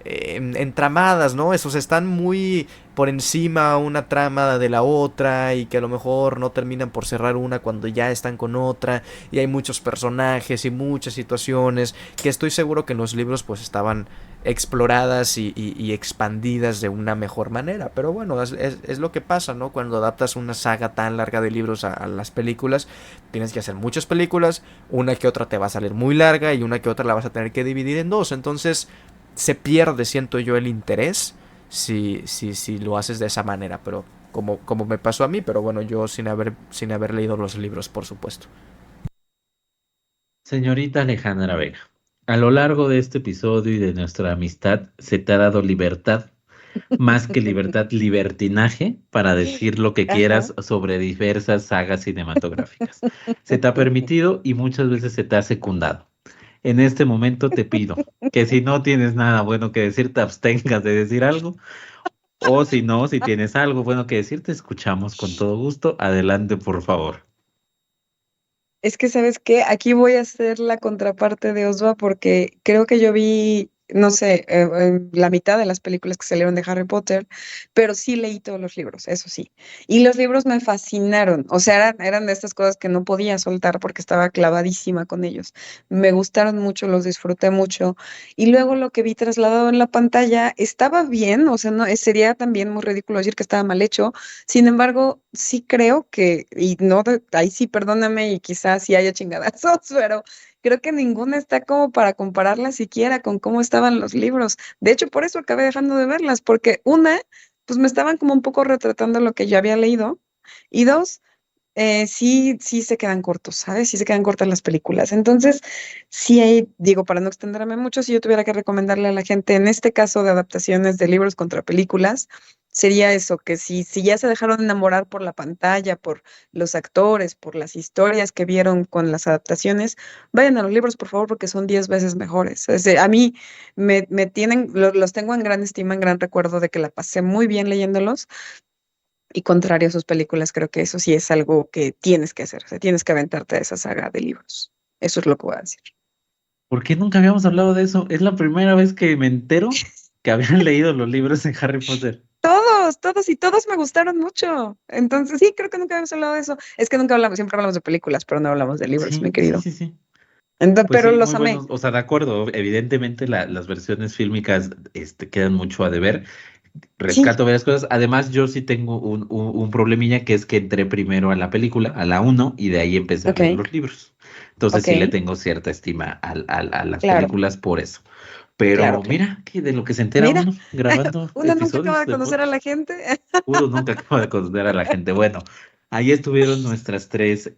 S4: entramadas, ¿no? Esos están muy por encima una trama de la otra y que a lo mejor no terminan por cerrar una cuando ya están con otra y hay muchos personajes y muchas situaciones que estoy seguro que en los libros pues estaban exploradas y expandidas de una mejor manera, pero bueno, es lo que pasa, ¿no? Cuando adaptas una saga tan larga de libros a las películas, tienes que hacer muchas películas, una que otra te va a salir muy larga y una que otra la vas a tener que dividir en dos, entonces se pierde, siento yo, el interés si lo haces de esa manera, pero como me pasó a mí, pero bueno, yo sin haber leído los libros, por supuesto.
S2: Señorita Alejandra Vega, a lo largo de este episodio y de nuestra amistad se te ha dado libertad, más que libertad, libertinaje para decir lo que
S3: Ajá.
S2: quieras sobre diversas sagas cinematográficas. Se te ha permitido y muchas veces se te ha secundado. En este momento te pido que si no tienes nada bueno que decir, te abstengas de decir algo, o si no, si tienes algo bueno que decir, te escuchamos con todo gusto. Adelante, por favor.
S3: Es que, ¿sabes qué? Aquí voy a hacer la contraparte de Osva porque creo que yo vi, no sé, la mitad de las películas que salieron de Harry Potter, pero sí leí todos los libros, eso sí. Y los libros me fascinaron, o sea, eran de estas cosas que no podía soltar porque estaba clavadísima con ellos. Me gustaron mucho, los disfruté mucho. Y luego lo que vi trasladado en la pantalla estaba bien, o sea, no, sería también muy ridículo decir que estaba mal hecho. Sin embargo, sí creo que, y no, ahí sí perdóname y quizás sí haya chingadazos, pero creo que ninguna está como para compararla siquiera con cómo estaban los libros. De hecho, por eso acabé dejando de verlas, porque una, pues me estaban como un poco retratando lo que yo había leído, y dos, sí se quedan cortos, ¿sabes? Sí se quedan cortas las películas. Entonces, sí hay, digo, para no extenderme mucho, si yo tuviera que recomendarle a la gente, en este caso de adaptaciones de libros contra películas, sería eso, que si ya se dejaron enamorar por la pantalla, por los actores, por las historias que vieron con las adaptaciones, vayan a los libros, por favor, porque son 10 veces mejores. A mí me tienen, los tengo en gran estima, en gran recuerdo de que la pasé muy bien leyéndolos. Y contrario a sus películas, creo que eso sí es algo que tienes que hacer. O sea, tienes que aventarte a esa saga de libros. Eso es lo que voy a decir.
S2: ¿Por qué nunca habíamos hablado de eso? Es la primera vez que me entero que habían leído los libros de Harry Potter.
S3: Todos y todos me gustaron mucho. Entonces, sí, creo que nunca habíamos hablado de eso. Es que nunca hablamos, siempre hablamos de películas, pero no hablamos de libros, mi
S2: Sí, sí,
S3: querido.
S2: sí, sí. Pues
S3: Pero
S2: sí,
S3: los
S2: muy
S3: amé.
S2: buenos. O sea, de acuerdo. Evidentemente las versiones fílmicas quedan mucho a deber.
S3: Sí,
S2: Rescato varias cosas. Además, yo sí tengo un problemilla que es que entré primero a la película, a la uno, y de ahí empecé a leer
S3: ok,
S2: los libros. Entonces sí le
S3: ok.
S2: tengo cierta estima a las
S3: Claro,
S2: películas por eso.
S3: claro,
S2: Pero
S3: claro.
S2: mira, que de lo que se entera
S3: Mira,
S2: uno grabando
S3: uno nunca acaba
S2: episodios
S3: de
S2: de
S3: conocer a la
S2: podcast,
S3: gente.
S2: uno nunca acaba de conocer a la gente. Bueno, ahí estuvieron nuestras tres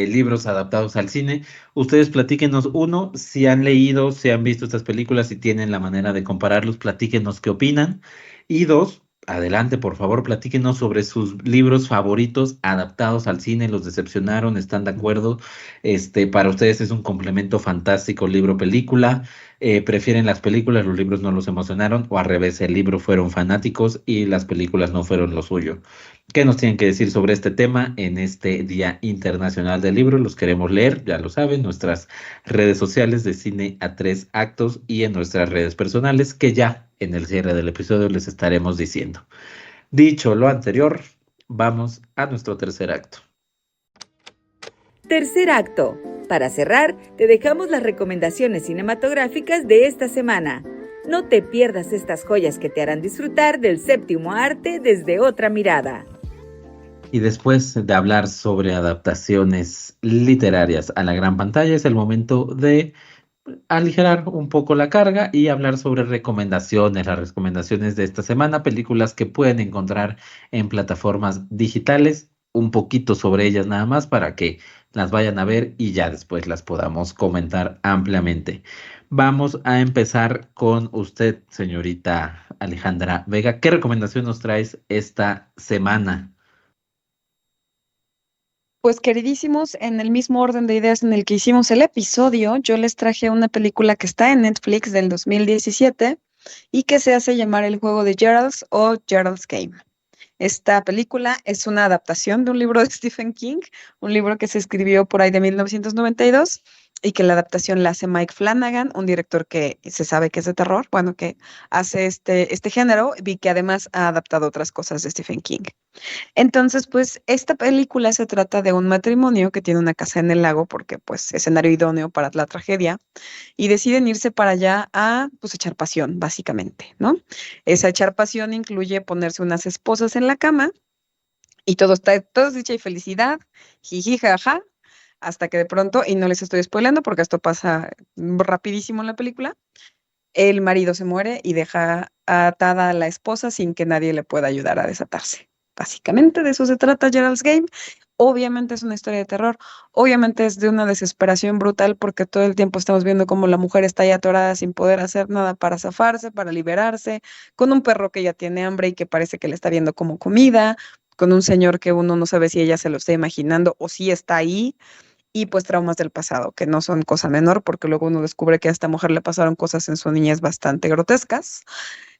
S2: libros adaptados al cine. Ustedes platíquenos, uno, si han leído, si han visto estas películas, si tienen la manera de compararlos, platíquenos qué opinan. Y dos, adelante, por favor, platíquenos sobre sus libros favoritos adaptados al cine, los decepcionaron, están de acuerdo. Para ustedes es un complemento fantástico libro-película. Prefieren las películas, los libros no los emocionaron, o al revés, el libro fueron fanáticos y las películas no fueron lo suyo. ¿Qué nos tienen que decir sobre este tema en este Día Internacional del Libro? Los queremos leer, ya lo saben, nuestras redes sociales de Cine a Tres Actos y en nuestras redes personales, que ya en el cierre del episodio les estaremos diciendo. Dicho lo anterior, vamos a nuestro tercer acto.
S1: Tercer acto. Para cerrar, te dejamos las recomendaciones cinematográficas de esta semana. No te pierdas estas joyas que te harán disfrutar del séptimo arte desde otra mirada.
S2: Y después de hablar sobre adaptaciones literarias a la gran pantalla, es el momento de aligerar un poco la carga y hablar sobre recomendaciones, las recomendaciones de esta semana, películas que pueden encontrar en plataformas digitales, un poquito sobre ellas nada más para que las vayan a ver y ya después las podamos comentar ampliamente. Vamos a empezar con usted, señorita Alejandra Vega. ¿Qué recomendación nos traes esta semana?
S3: Pues queridísimos, en el mismo orden de ideas en el que hicimos el episodio, yo les traje una película que está en Netflix del 2017 y que se hace llamar El juego de Gerald's o Gerald's Game. Esta película es una adaptación de un libro de Stephen King, un libro que se escribió por ahí de 1992 y que la adaptación la hace Mike Flanagan, un director que se sabe que es de terror, bueno, que hace este género y que además ha adaptado otras cosas de Stephen King. Entonces, pues esta película se trata de un matrimonio que tiene una casa en el lago porque pues escenario idóneo para la tragedia y deciden irse para allá a pues echar pasión, básicamente, ¿no? Esa echar pasión incluye ponerse unas esposas en la cama y todo es dicha y felicidad, jiji, jaja, hasta que de pronto, y no les estoy spoilando porque esto pasa rapidísimo en la película, el marido se muere y deja atada a la esposa sin que nadie le pueda ayudar a desatarse. Básicamente de eso se trata Gerald's Game. Obviamente es una historia de terror, obviamente es de una desesperación brutal porque todo el tiempo estamos viendo cómo la mujer está ahí atorada sin poder hacer nada para zafarse, para liberarse, con un perro que ya tiene hambre y que parece que le está viendo como comida, con un señor que uno no sabe si ella se lo está imaginando o si está ahí, y pues traumas del pasado, que no son cosa menor porque luego uno descubre que a esta mujer le pasaron cosas en su niñez bastante grotescas.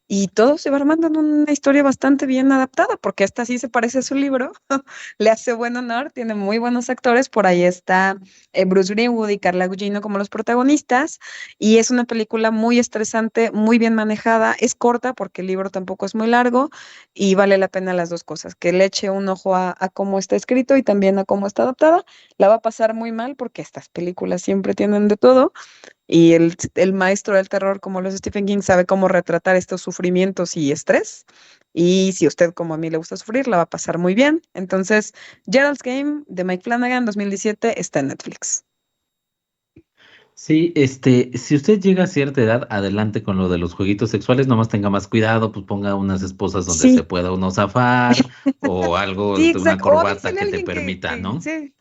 S3: Y todo se va armando en una historia bastante bien adaptada, porque esta sí se parece a su libro, le hace buen honor, tiene muy buenos actores, por ahí está Bruce Greenwood y Carla Gugino como los protagonistas, y es una película muy estresante, muy bien manejada, es corta porque el libro tampoco es muy largo, y vale la pena las dos cosas, que le eche un ojo a cómo está escrito y también a cómo está adaptada. La va a pasar muy mal porque estas películas siempre tienen de todo, y el maestro del terror, como lo es Stephen King, sabe cómo retratar estos sufrimientos y estrés. Y si usted, como a mí, le gusta sufrir, la va a pasar muy bien. Entonces, Gerald's Game de Mike Flanagan, 2017, está en Netflix.
S2: Sí, si usted llega a cierta edad, adelante con lo de los jueguitos sexuales, nomás tenga más cuidado, pues ponga unas esposas donde se
S3: Sí,
S2: pueda uno zafar o algo,
S3: sí,
S2: una
S3: exacto. O
S2: corbata
S3: avísele a
S2: que te
S3: alguien
S2: permita, ¿no?
S3: sí.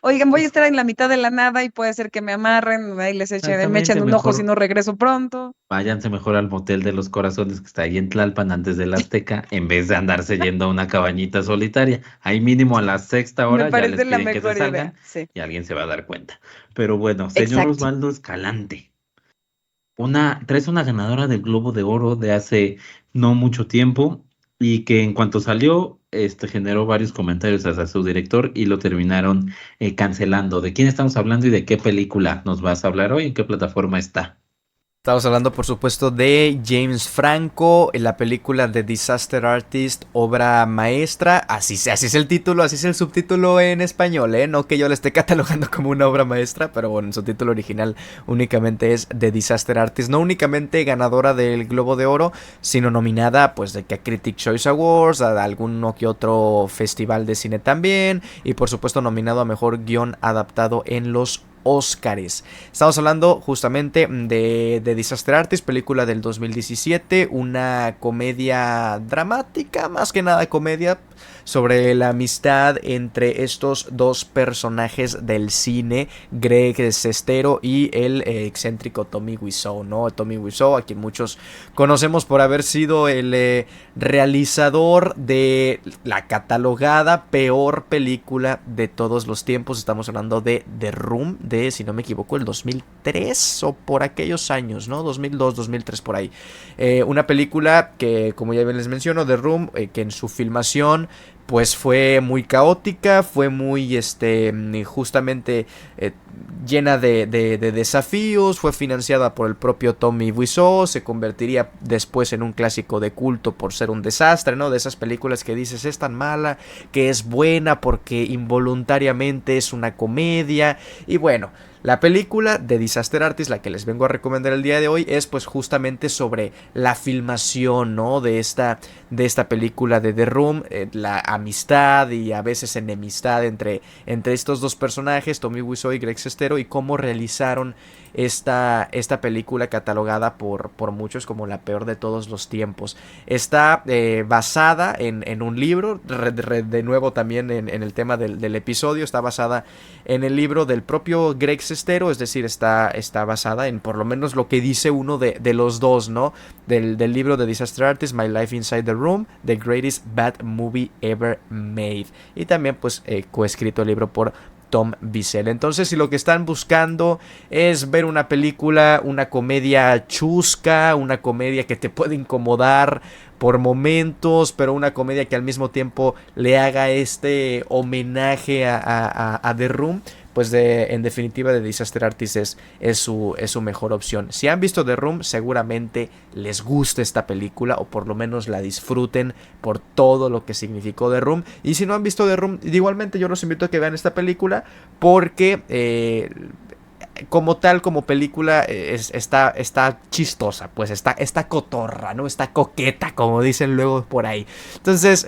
S3: Oigan, voy a estar en la mitad de la nada y puede ser que me amarren, ahí me echen
S2: Exactamente,
S3: un ojo si
S2: mejor
S3: no regreso pronto.
S2: váyanse mejor al Motel de los Corazones que está ahí en Tlalpan antes del Azteca, en vez de andarse yendo a una cabañita solitaria. Ahí mínimo a la sexta
S3: Me
S2: hora ya les
S3: parece la
S2: piden que se
S3: mejor idea.
S2: salgan
S3: Sí,
S2: y alguien se va a dar cuenta. Pero bueno, señor
S3: exacto.
S2: Osvaldo Escalante. Traes una ganadora del Globo de Oro de hace no mucho tiempo y que en cuanto salió, generó varios comentarios hacia su director y lo terminaron cancelando. ¿De quién estamos hablando y de qué película nos vas a hablar hoy? ¿En qué plataforma está?
S4: Estamos hablando, por supuesto, de James Franco, en la película The Disaster Artist, obra maestra. Así es el título, así es el subtítulo en español, ¿eh? No que yo la esté catalogando como una obra maestra, pero bueno, en su título original únicamente es The Disaster Artist. No únicamente ganadora del Globo de Oro, sino nominada, pues, de que a Critic Choice Awards, a alguno que otro festival de cine también, y por supuesto nominado a Mejor Guión Adaptado en los Óscares. Estamos hablando justamente de Disaster Artist, película del 2017, una comedia dramática, más que nada comedia, sobre la amistad entre estos dos personajes del cine, Greg Sestero y el excéntrico Tommy Wiseau, ¿no? Tommy Wiseau, a quien muchos conocemos por haber sido el realizador de la catalogada peor película de todos los tiempos. Estamos hablando de The Room, de, si no me equivoco, el 2003 o por aquellos años, ¿no? 2002, 2003 por ahí. Una película que, como ya les menciono, The Room, que en su filmación pues fue muy caótica, fue muy justamente llena de desafíos, fue financiada por el propio Tommy Wiseau, se convertiría después en un clásico de culto por ser un desastre, ¿no? De esas películas que dices es tan mala que es buena porque involuntariamente es una comedia. Y bueno, la película de Disaster Artist, la que les vengo a recomendar el día de hoy, es pues justamente sobre la filmación, ¿no? de esta película de The Room, la amistad y a veces enemistad entre estos dos personajes, Tommy Wiseau y Greg Sestero, y cómo realizaron esta película catalogada por muchos como la peor de todos los tiempos. Está basada en un libro, de nuevo también en el tema del episodio, está basada en el libro del propio Greg Sestero, es decir, está basada en por lo menos lo que dice uno de los dos, ¿no? Del libro de Disaster Artist, My Life Inside the Room, The Greatest Bad Movie Ever Made. Y también pues coescrito el libro por Tom Wiesel. Entonces, si lo que están buscando es ver una película, una comedia chusca, una comedia que te puede incomodar por momentos, pero una comedia que al mismo tiempo le haga este homenaje a The Room, pues en definitiva The Disaster Artist es su mejor opción. Si han visto The Room, seguramente les guste esta película, o por lo menos la disfruten por todo lo que significó The Room. Y si no han visto The Room, igualmente yo los invito a que vean esta película, porque como tal, como película, está chistosa, pues está cotorra, ¿no? Está coqueta, como dicen luego por ahí. Entonces,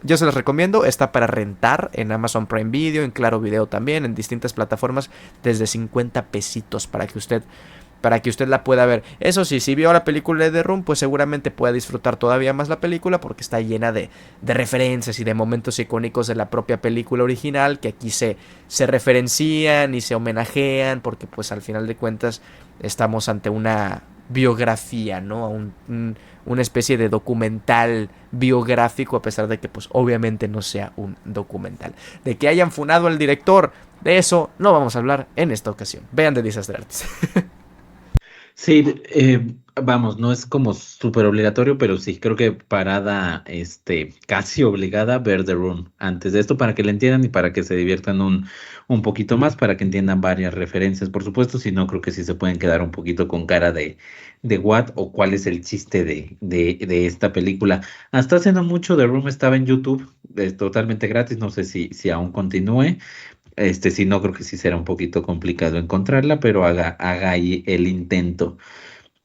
S4: yo se los recomiendo. Está para rentar en Amazon Prime Video, en Claro Video también, en distintas plataformas, desde 50 pesitos para que usted la pueda ver. Eso sí, si vio la película de The Room, pues seguramente pueda disfrutar todavía más la película, porque está llena de referencias y de momentos icónicos de la propia película original, que aquí se referencian y se homenajean, porque pues al final de cuentas estamos ante una biografía, ¿no? Una especie de documental biográfico, a pesar de que pues obviamente no sea un documental. De que hayan funado al director, de eso no vamos a hablar en esta ocasión. Vean The Disaster Artist.
S2: Sí, vamos, no es como súper obligatorio, pero sí, creo que parada, casi obligada ver The Room antes de esto para que le entiendan y para que se diviertan un poquito más, para que entiendan varias referencias, por supuesto. Si no, creo que sí se pueden quedar un poquito con cara de what o cuál es el chiste de esta película. Hasta hace no mucho The Room estaba en YouTube, totalmente gratis, no sé si aún continúe. Si no, creo que sí será un poquito complicado encontrarla, pero haga ahí el intento.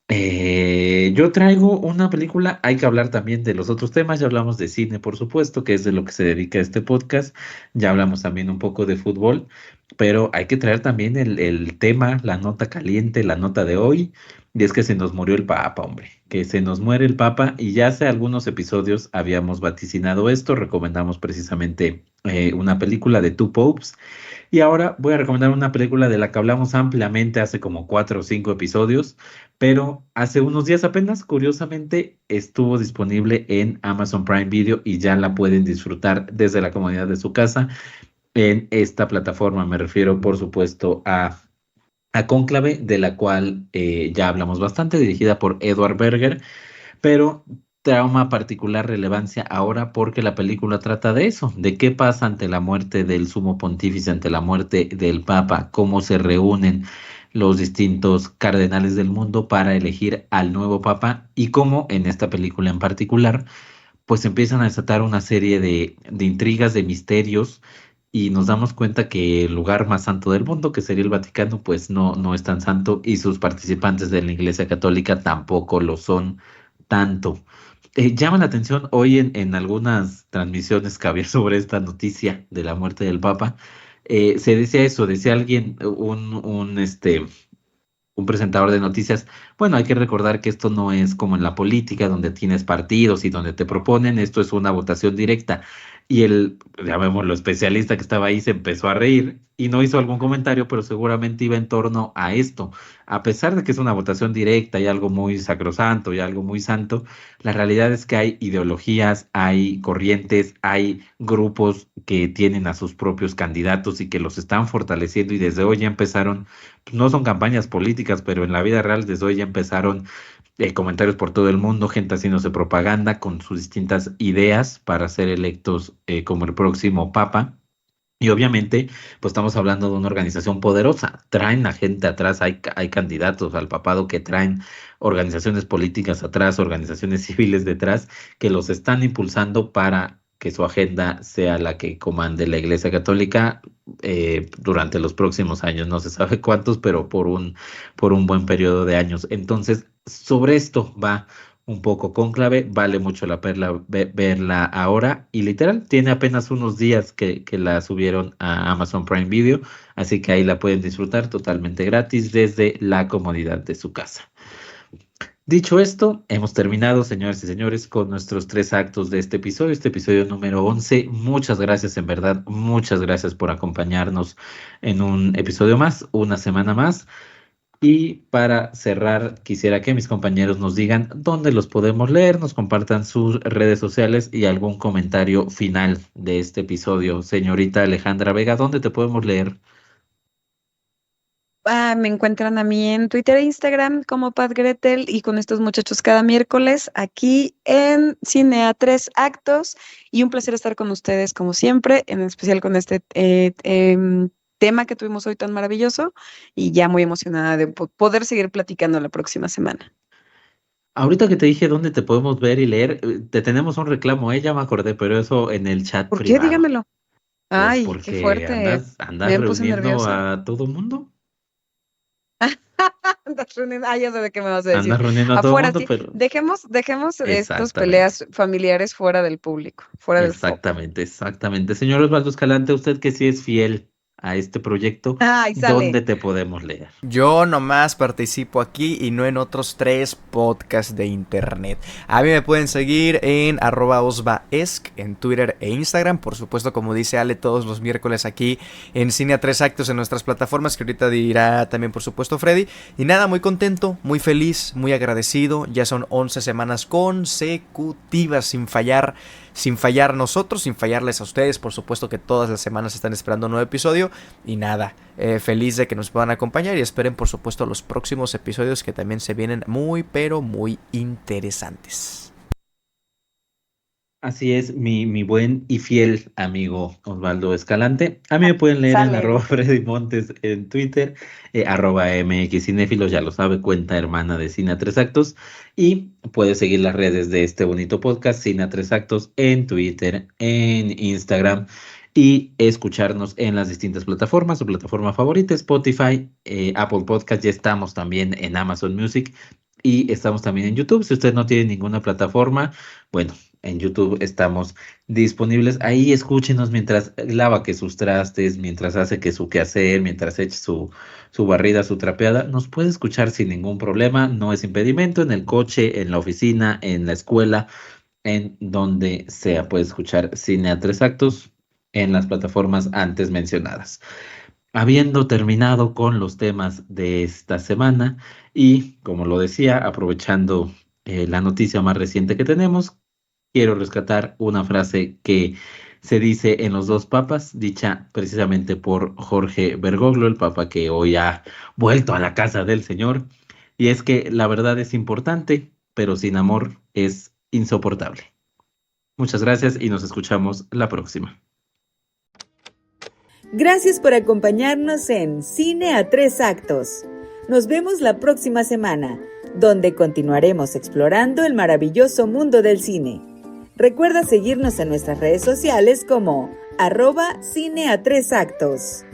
S2: Yo traigo una película, hay que hablar también de los otros temas, ya hablamos de cine, por supuesto, que es de lo que se dedica este podcast, ya hablamos también un poco de fútbol, pero hay que traer también el tema, la nota caliente, la nota de hoy, y es que se nos murió el Papa, hombre, que se nos muere el Papa, y ya hace algunos episodios habíamos vaticinado esto, recomendamos precisamente una película de Two Popes, y ahora voy a recomendar una película de la que hablamos ampliamente hace como 4 o 5 episodios, pero hace unos días apenas, curiosamente, estuvo disponible en Amazon Prime Video y ya la pueden disfrutar desde la comodidad de su casa en esta plataforma. Me refiero, por supuesto, a Cónclave, de la cual ya hablamos bastante, dirigida por Edward Berger, pero trauma particular relevancia ahora porque la película trata de eso, de qué pasa ante la muerte del sumo pontífice, ante la muerte del Papa, cómo se reúnen los distintos cardenales del mundo para elegir al nuevo Papa y cómo en esta película en particular pues empiezan a desatar una serie de intrigas, de misterios, y nos damos cuenta que el lugar más santo del mundo, que sería el Vaticano, pues no es tan santo, y sus participantes de la Iglesia Católica tampoco lo son tanto. Llama la atención hoy en algunas transmisiones que había sobre esta noticia de la muerte del Papa. Se decía eso, decía alguien, un presentador de noticias. Bueno, hay que recordar que esto no es como en la política, donde tienes partidos y donde te proponen, esto es una votación directa. Y el, llamémoslo, especialista que estaba ahí se empezó a reír y no hizo algún comentario, pero seguramente iba en torno a esto. A pesar de que es una votación directa y algo muy sacrosanto y algo muy santo, la realidad es que hay ideologías, hay corrientes, hay grupos que tienen a sus propios candidatos y que los están fortaleciendo, y desde hoy ya empezaron, no son campañas políticas, pero en la vida real desde hoy ya empezaron comentarios por todo el mundo, gente haciéndose propaganda con sus distintas ideas para ser electos como el próximo papa. Y obviamente, pues estamos hablando de una organización poderosa. Traen a gente atrás, hay candidatos al papado que traen organizaciones políticas atrás, organizaciones civiles detrás, que los están impulsando para que su agenda sea la que comande la Iglesia Católica durante los próximos años. No se sabe cuántos, pero por un buen periodo de años. Entonces, sobre esto va un poco cónclave, vale mucho la pena verla ahora y literal, tiene apenas unos días que la subieron a Amazon Prime Video, así que ahí la pueden disfrutar totalmente gratis desde la comodidad de su casa. Dicho esto, hemos terminado, señoras y señores, con nuestros 3 actos de este episodio número 11. Muchas gracias, en verdad, muchas gracias por acompañarnos en un episodio más, una semana más. Y para cerrar, quisiera que mis compañeros nos digan dónde los podemos leer, nos compartan sus redes sociales y algún comentario final de este episodio. Señorita Alejandra Vega, ¿dónde te podemos leer?
S3: Me encuentran a mí en Twitter e Instagram como Pat Gretel y con estos muchachos cada miércoles aquí en Cine a 3 actos. Y un placer estar con ustedes como siempre, en especial con este tema que tuvimos hoy tan maravilloso y ya muy emocionada de poder seguir platicando la próxima semana.
S2: Ahorita que te dije dónde te podemos ver y leer, te tenemos un reclamo, ya me acordé, pero eso en el chat
S3: ¿Por qué?
S2: privado.
S3: Dígamelo.
S2: Pues
S3: Ay, qué
S2: porque
S3: fuerte.
S2: andas
S3: Me puse
S2: reuniendo
S3: nerviosa.
S2: a todo mundo.
S3: Ya sé de qué me vas a decir.
S2: Andas reuniendo a todo
S3: Afuera,
S2: mundo,
S3: sí.
S2: pero
S3: Dejemos estas
S2: exactamente.
S3: peleas familiares fuera del público, fuera del foco.
S2: Exactamente. Señor Osvaldo Escalante, usted que sí es fiel a este proyecto,
S3: Ay, sale.
S2: ¿dónde te podemos leer?
S4: Yo nomás participo aquí y no en otros 3 podcasts de internet. A mí me pueden seguir en @osvaesc en Twitter e Instagram. Por supuesto, como dice Ale, todos los miércoles aquí en Cine a 3 actos en nuestras plataformas, que ahorita dirá también por supuesto Freddy. Y nada, muy contento, muy feliz, muy agradecido. Ya son 11 semanas consecutivas sin fallar nosotros, sin fallarles a ustedes. Por supuesto que todas las semanas están esperando un nuevo episodio. Y nada, feliz de que nos puedan acompañar y esperen por supuesto los próximos episodios que también se vienen muy pero muy interesantes.
S2: Así es, mi buen y fiel amigo Osvaldo Escalante. A mí me pueden leer en
S3: Sale.
S2: @Freddy Montes en Twitter, @MXCinéfilos, ya lo sabe, cuenta hermana de Cine a 3 actos. Y puedes seguir las redes de este bonito podcast, Cine a 3 actos, en Twitter, en Instagram. Y escucharnos en las distintas plataformas, su plataforma favorita, Spotify, Apple Podcast, ya estamos también en Amazon Music y estamos también en YouTube. Si usted no tiene ninguna plataforma, bueno, en YouTube estamos disponibles. Ahí escúchenos mientras lava que sus trastes, mientras hace que su quehacer, mientras eche su barrida, su trapeada. Nos puede escuchar sin ningún problema, no es impedimento, en el coche, en la oficina, en la escuela, en donde sea. Puede escuchar Cine a 3 actos en las plataformas antes mencionadas. Habiendo terminado con los temas de esta semana y, como lo decía, aprovechando la noticia más reciente que tenemos, quiero rescatar una frase que se dice en Los dos papas, dicha precisamente por Jorge Bergoglio, el papa que hoy ha vuelto a la casa del Señor, y es que la verdad es importante, pero sin amor es insoportable. Muchas gracias y nos escuchamos la próxima.
S1: Gracias por acompañarnos en Cine a 3 actos. Nos vemos la próxima semana, donde continuaremos explorando el maravilloso mundo del cine. Recuerda seguirnos en nuestras redes sociales como @Cine a 3 actos.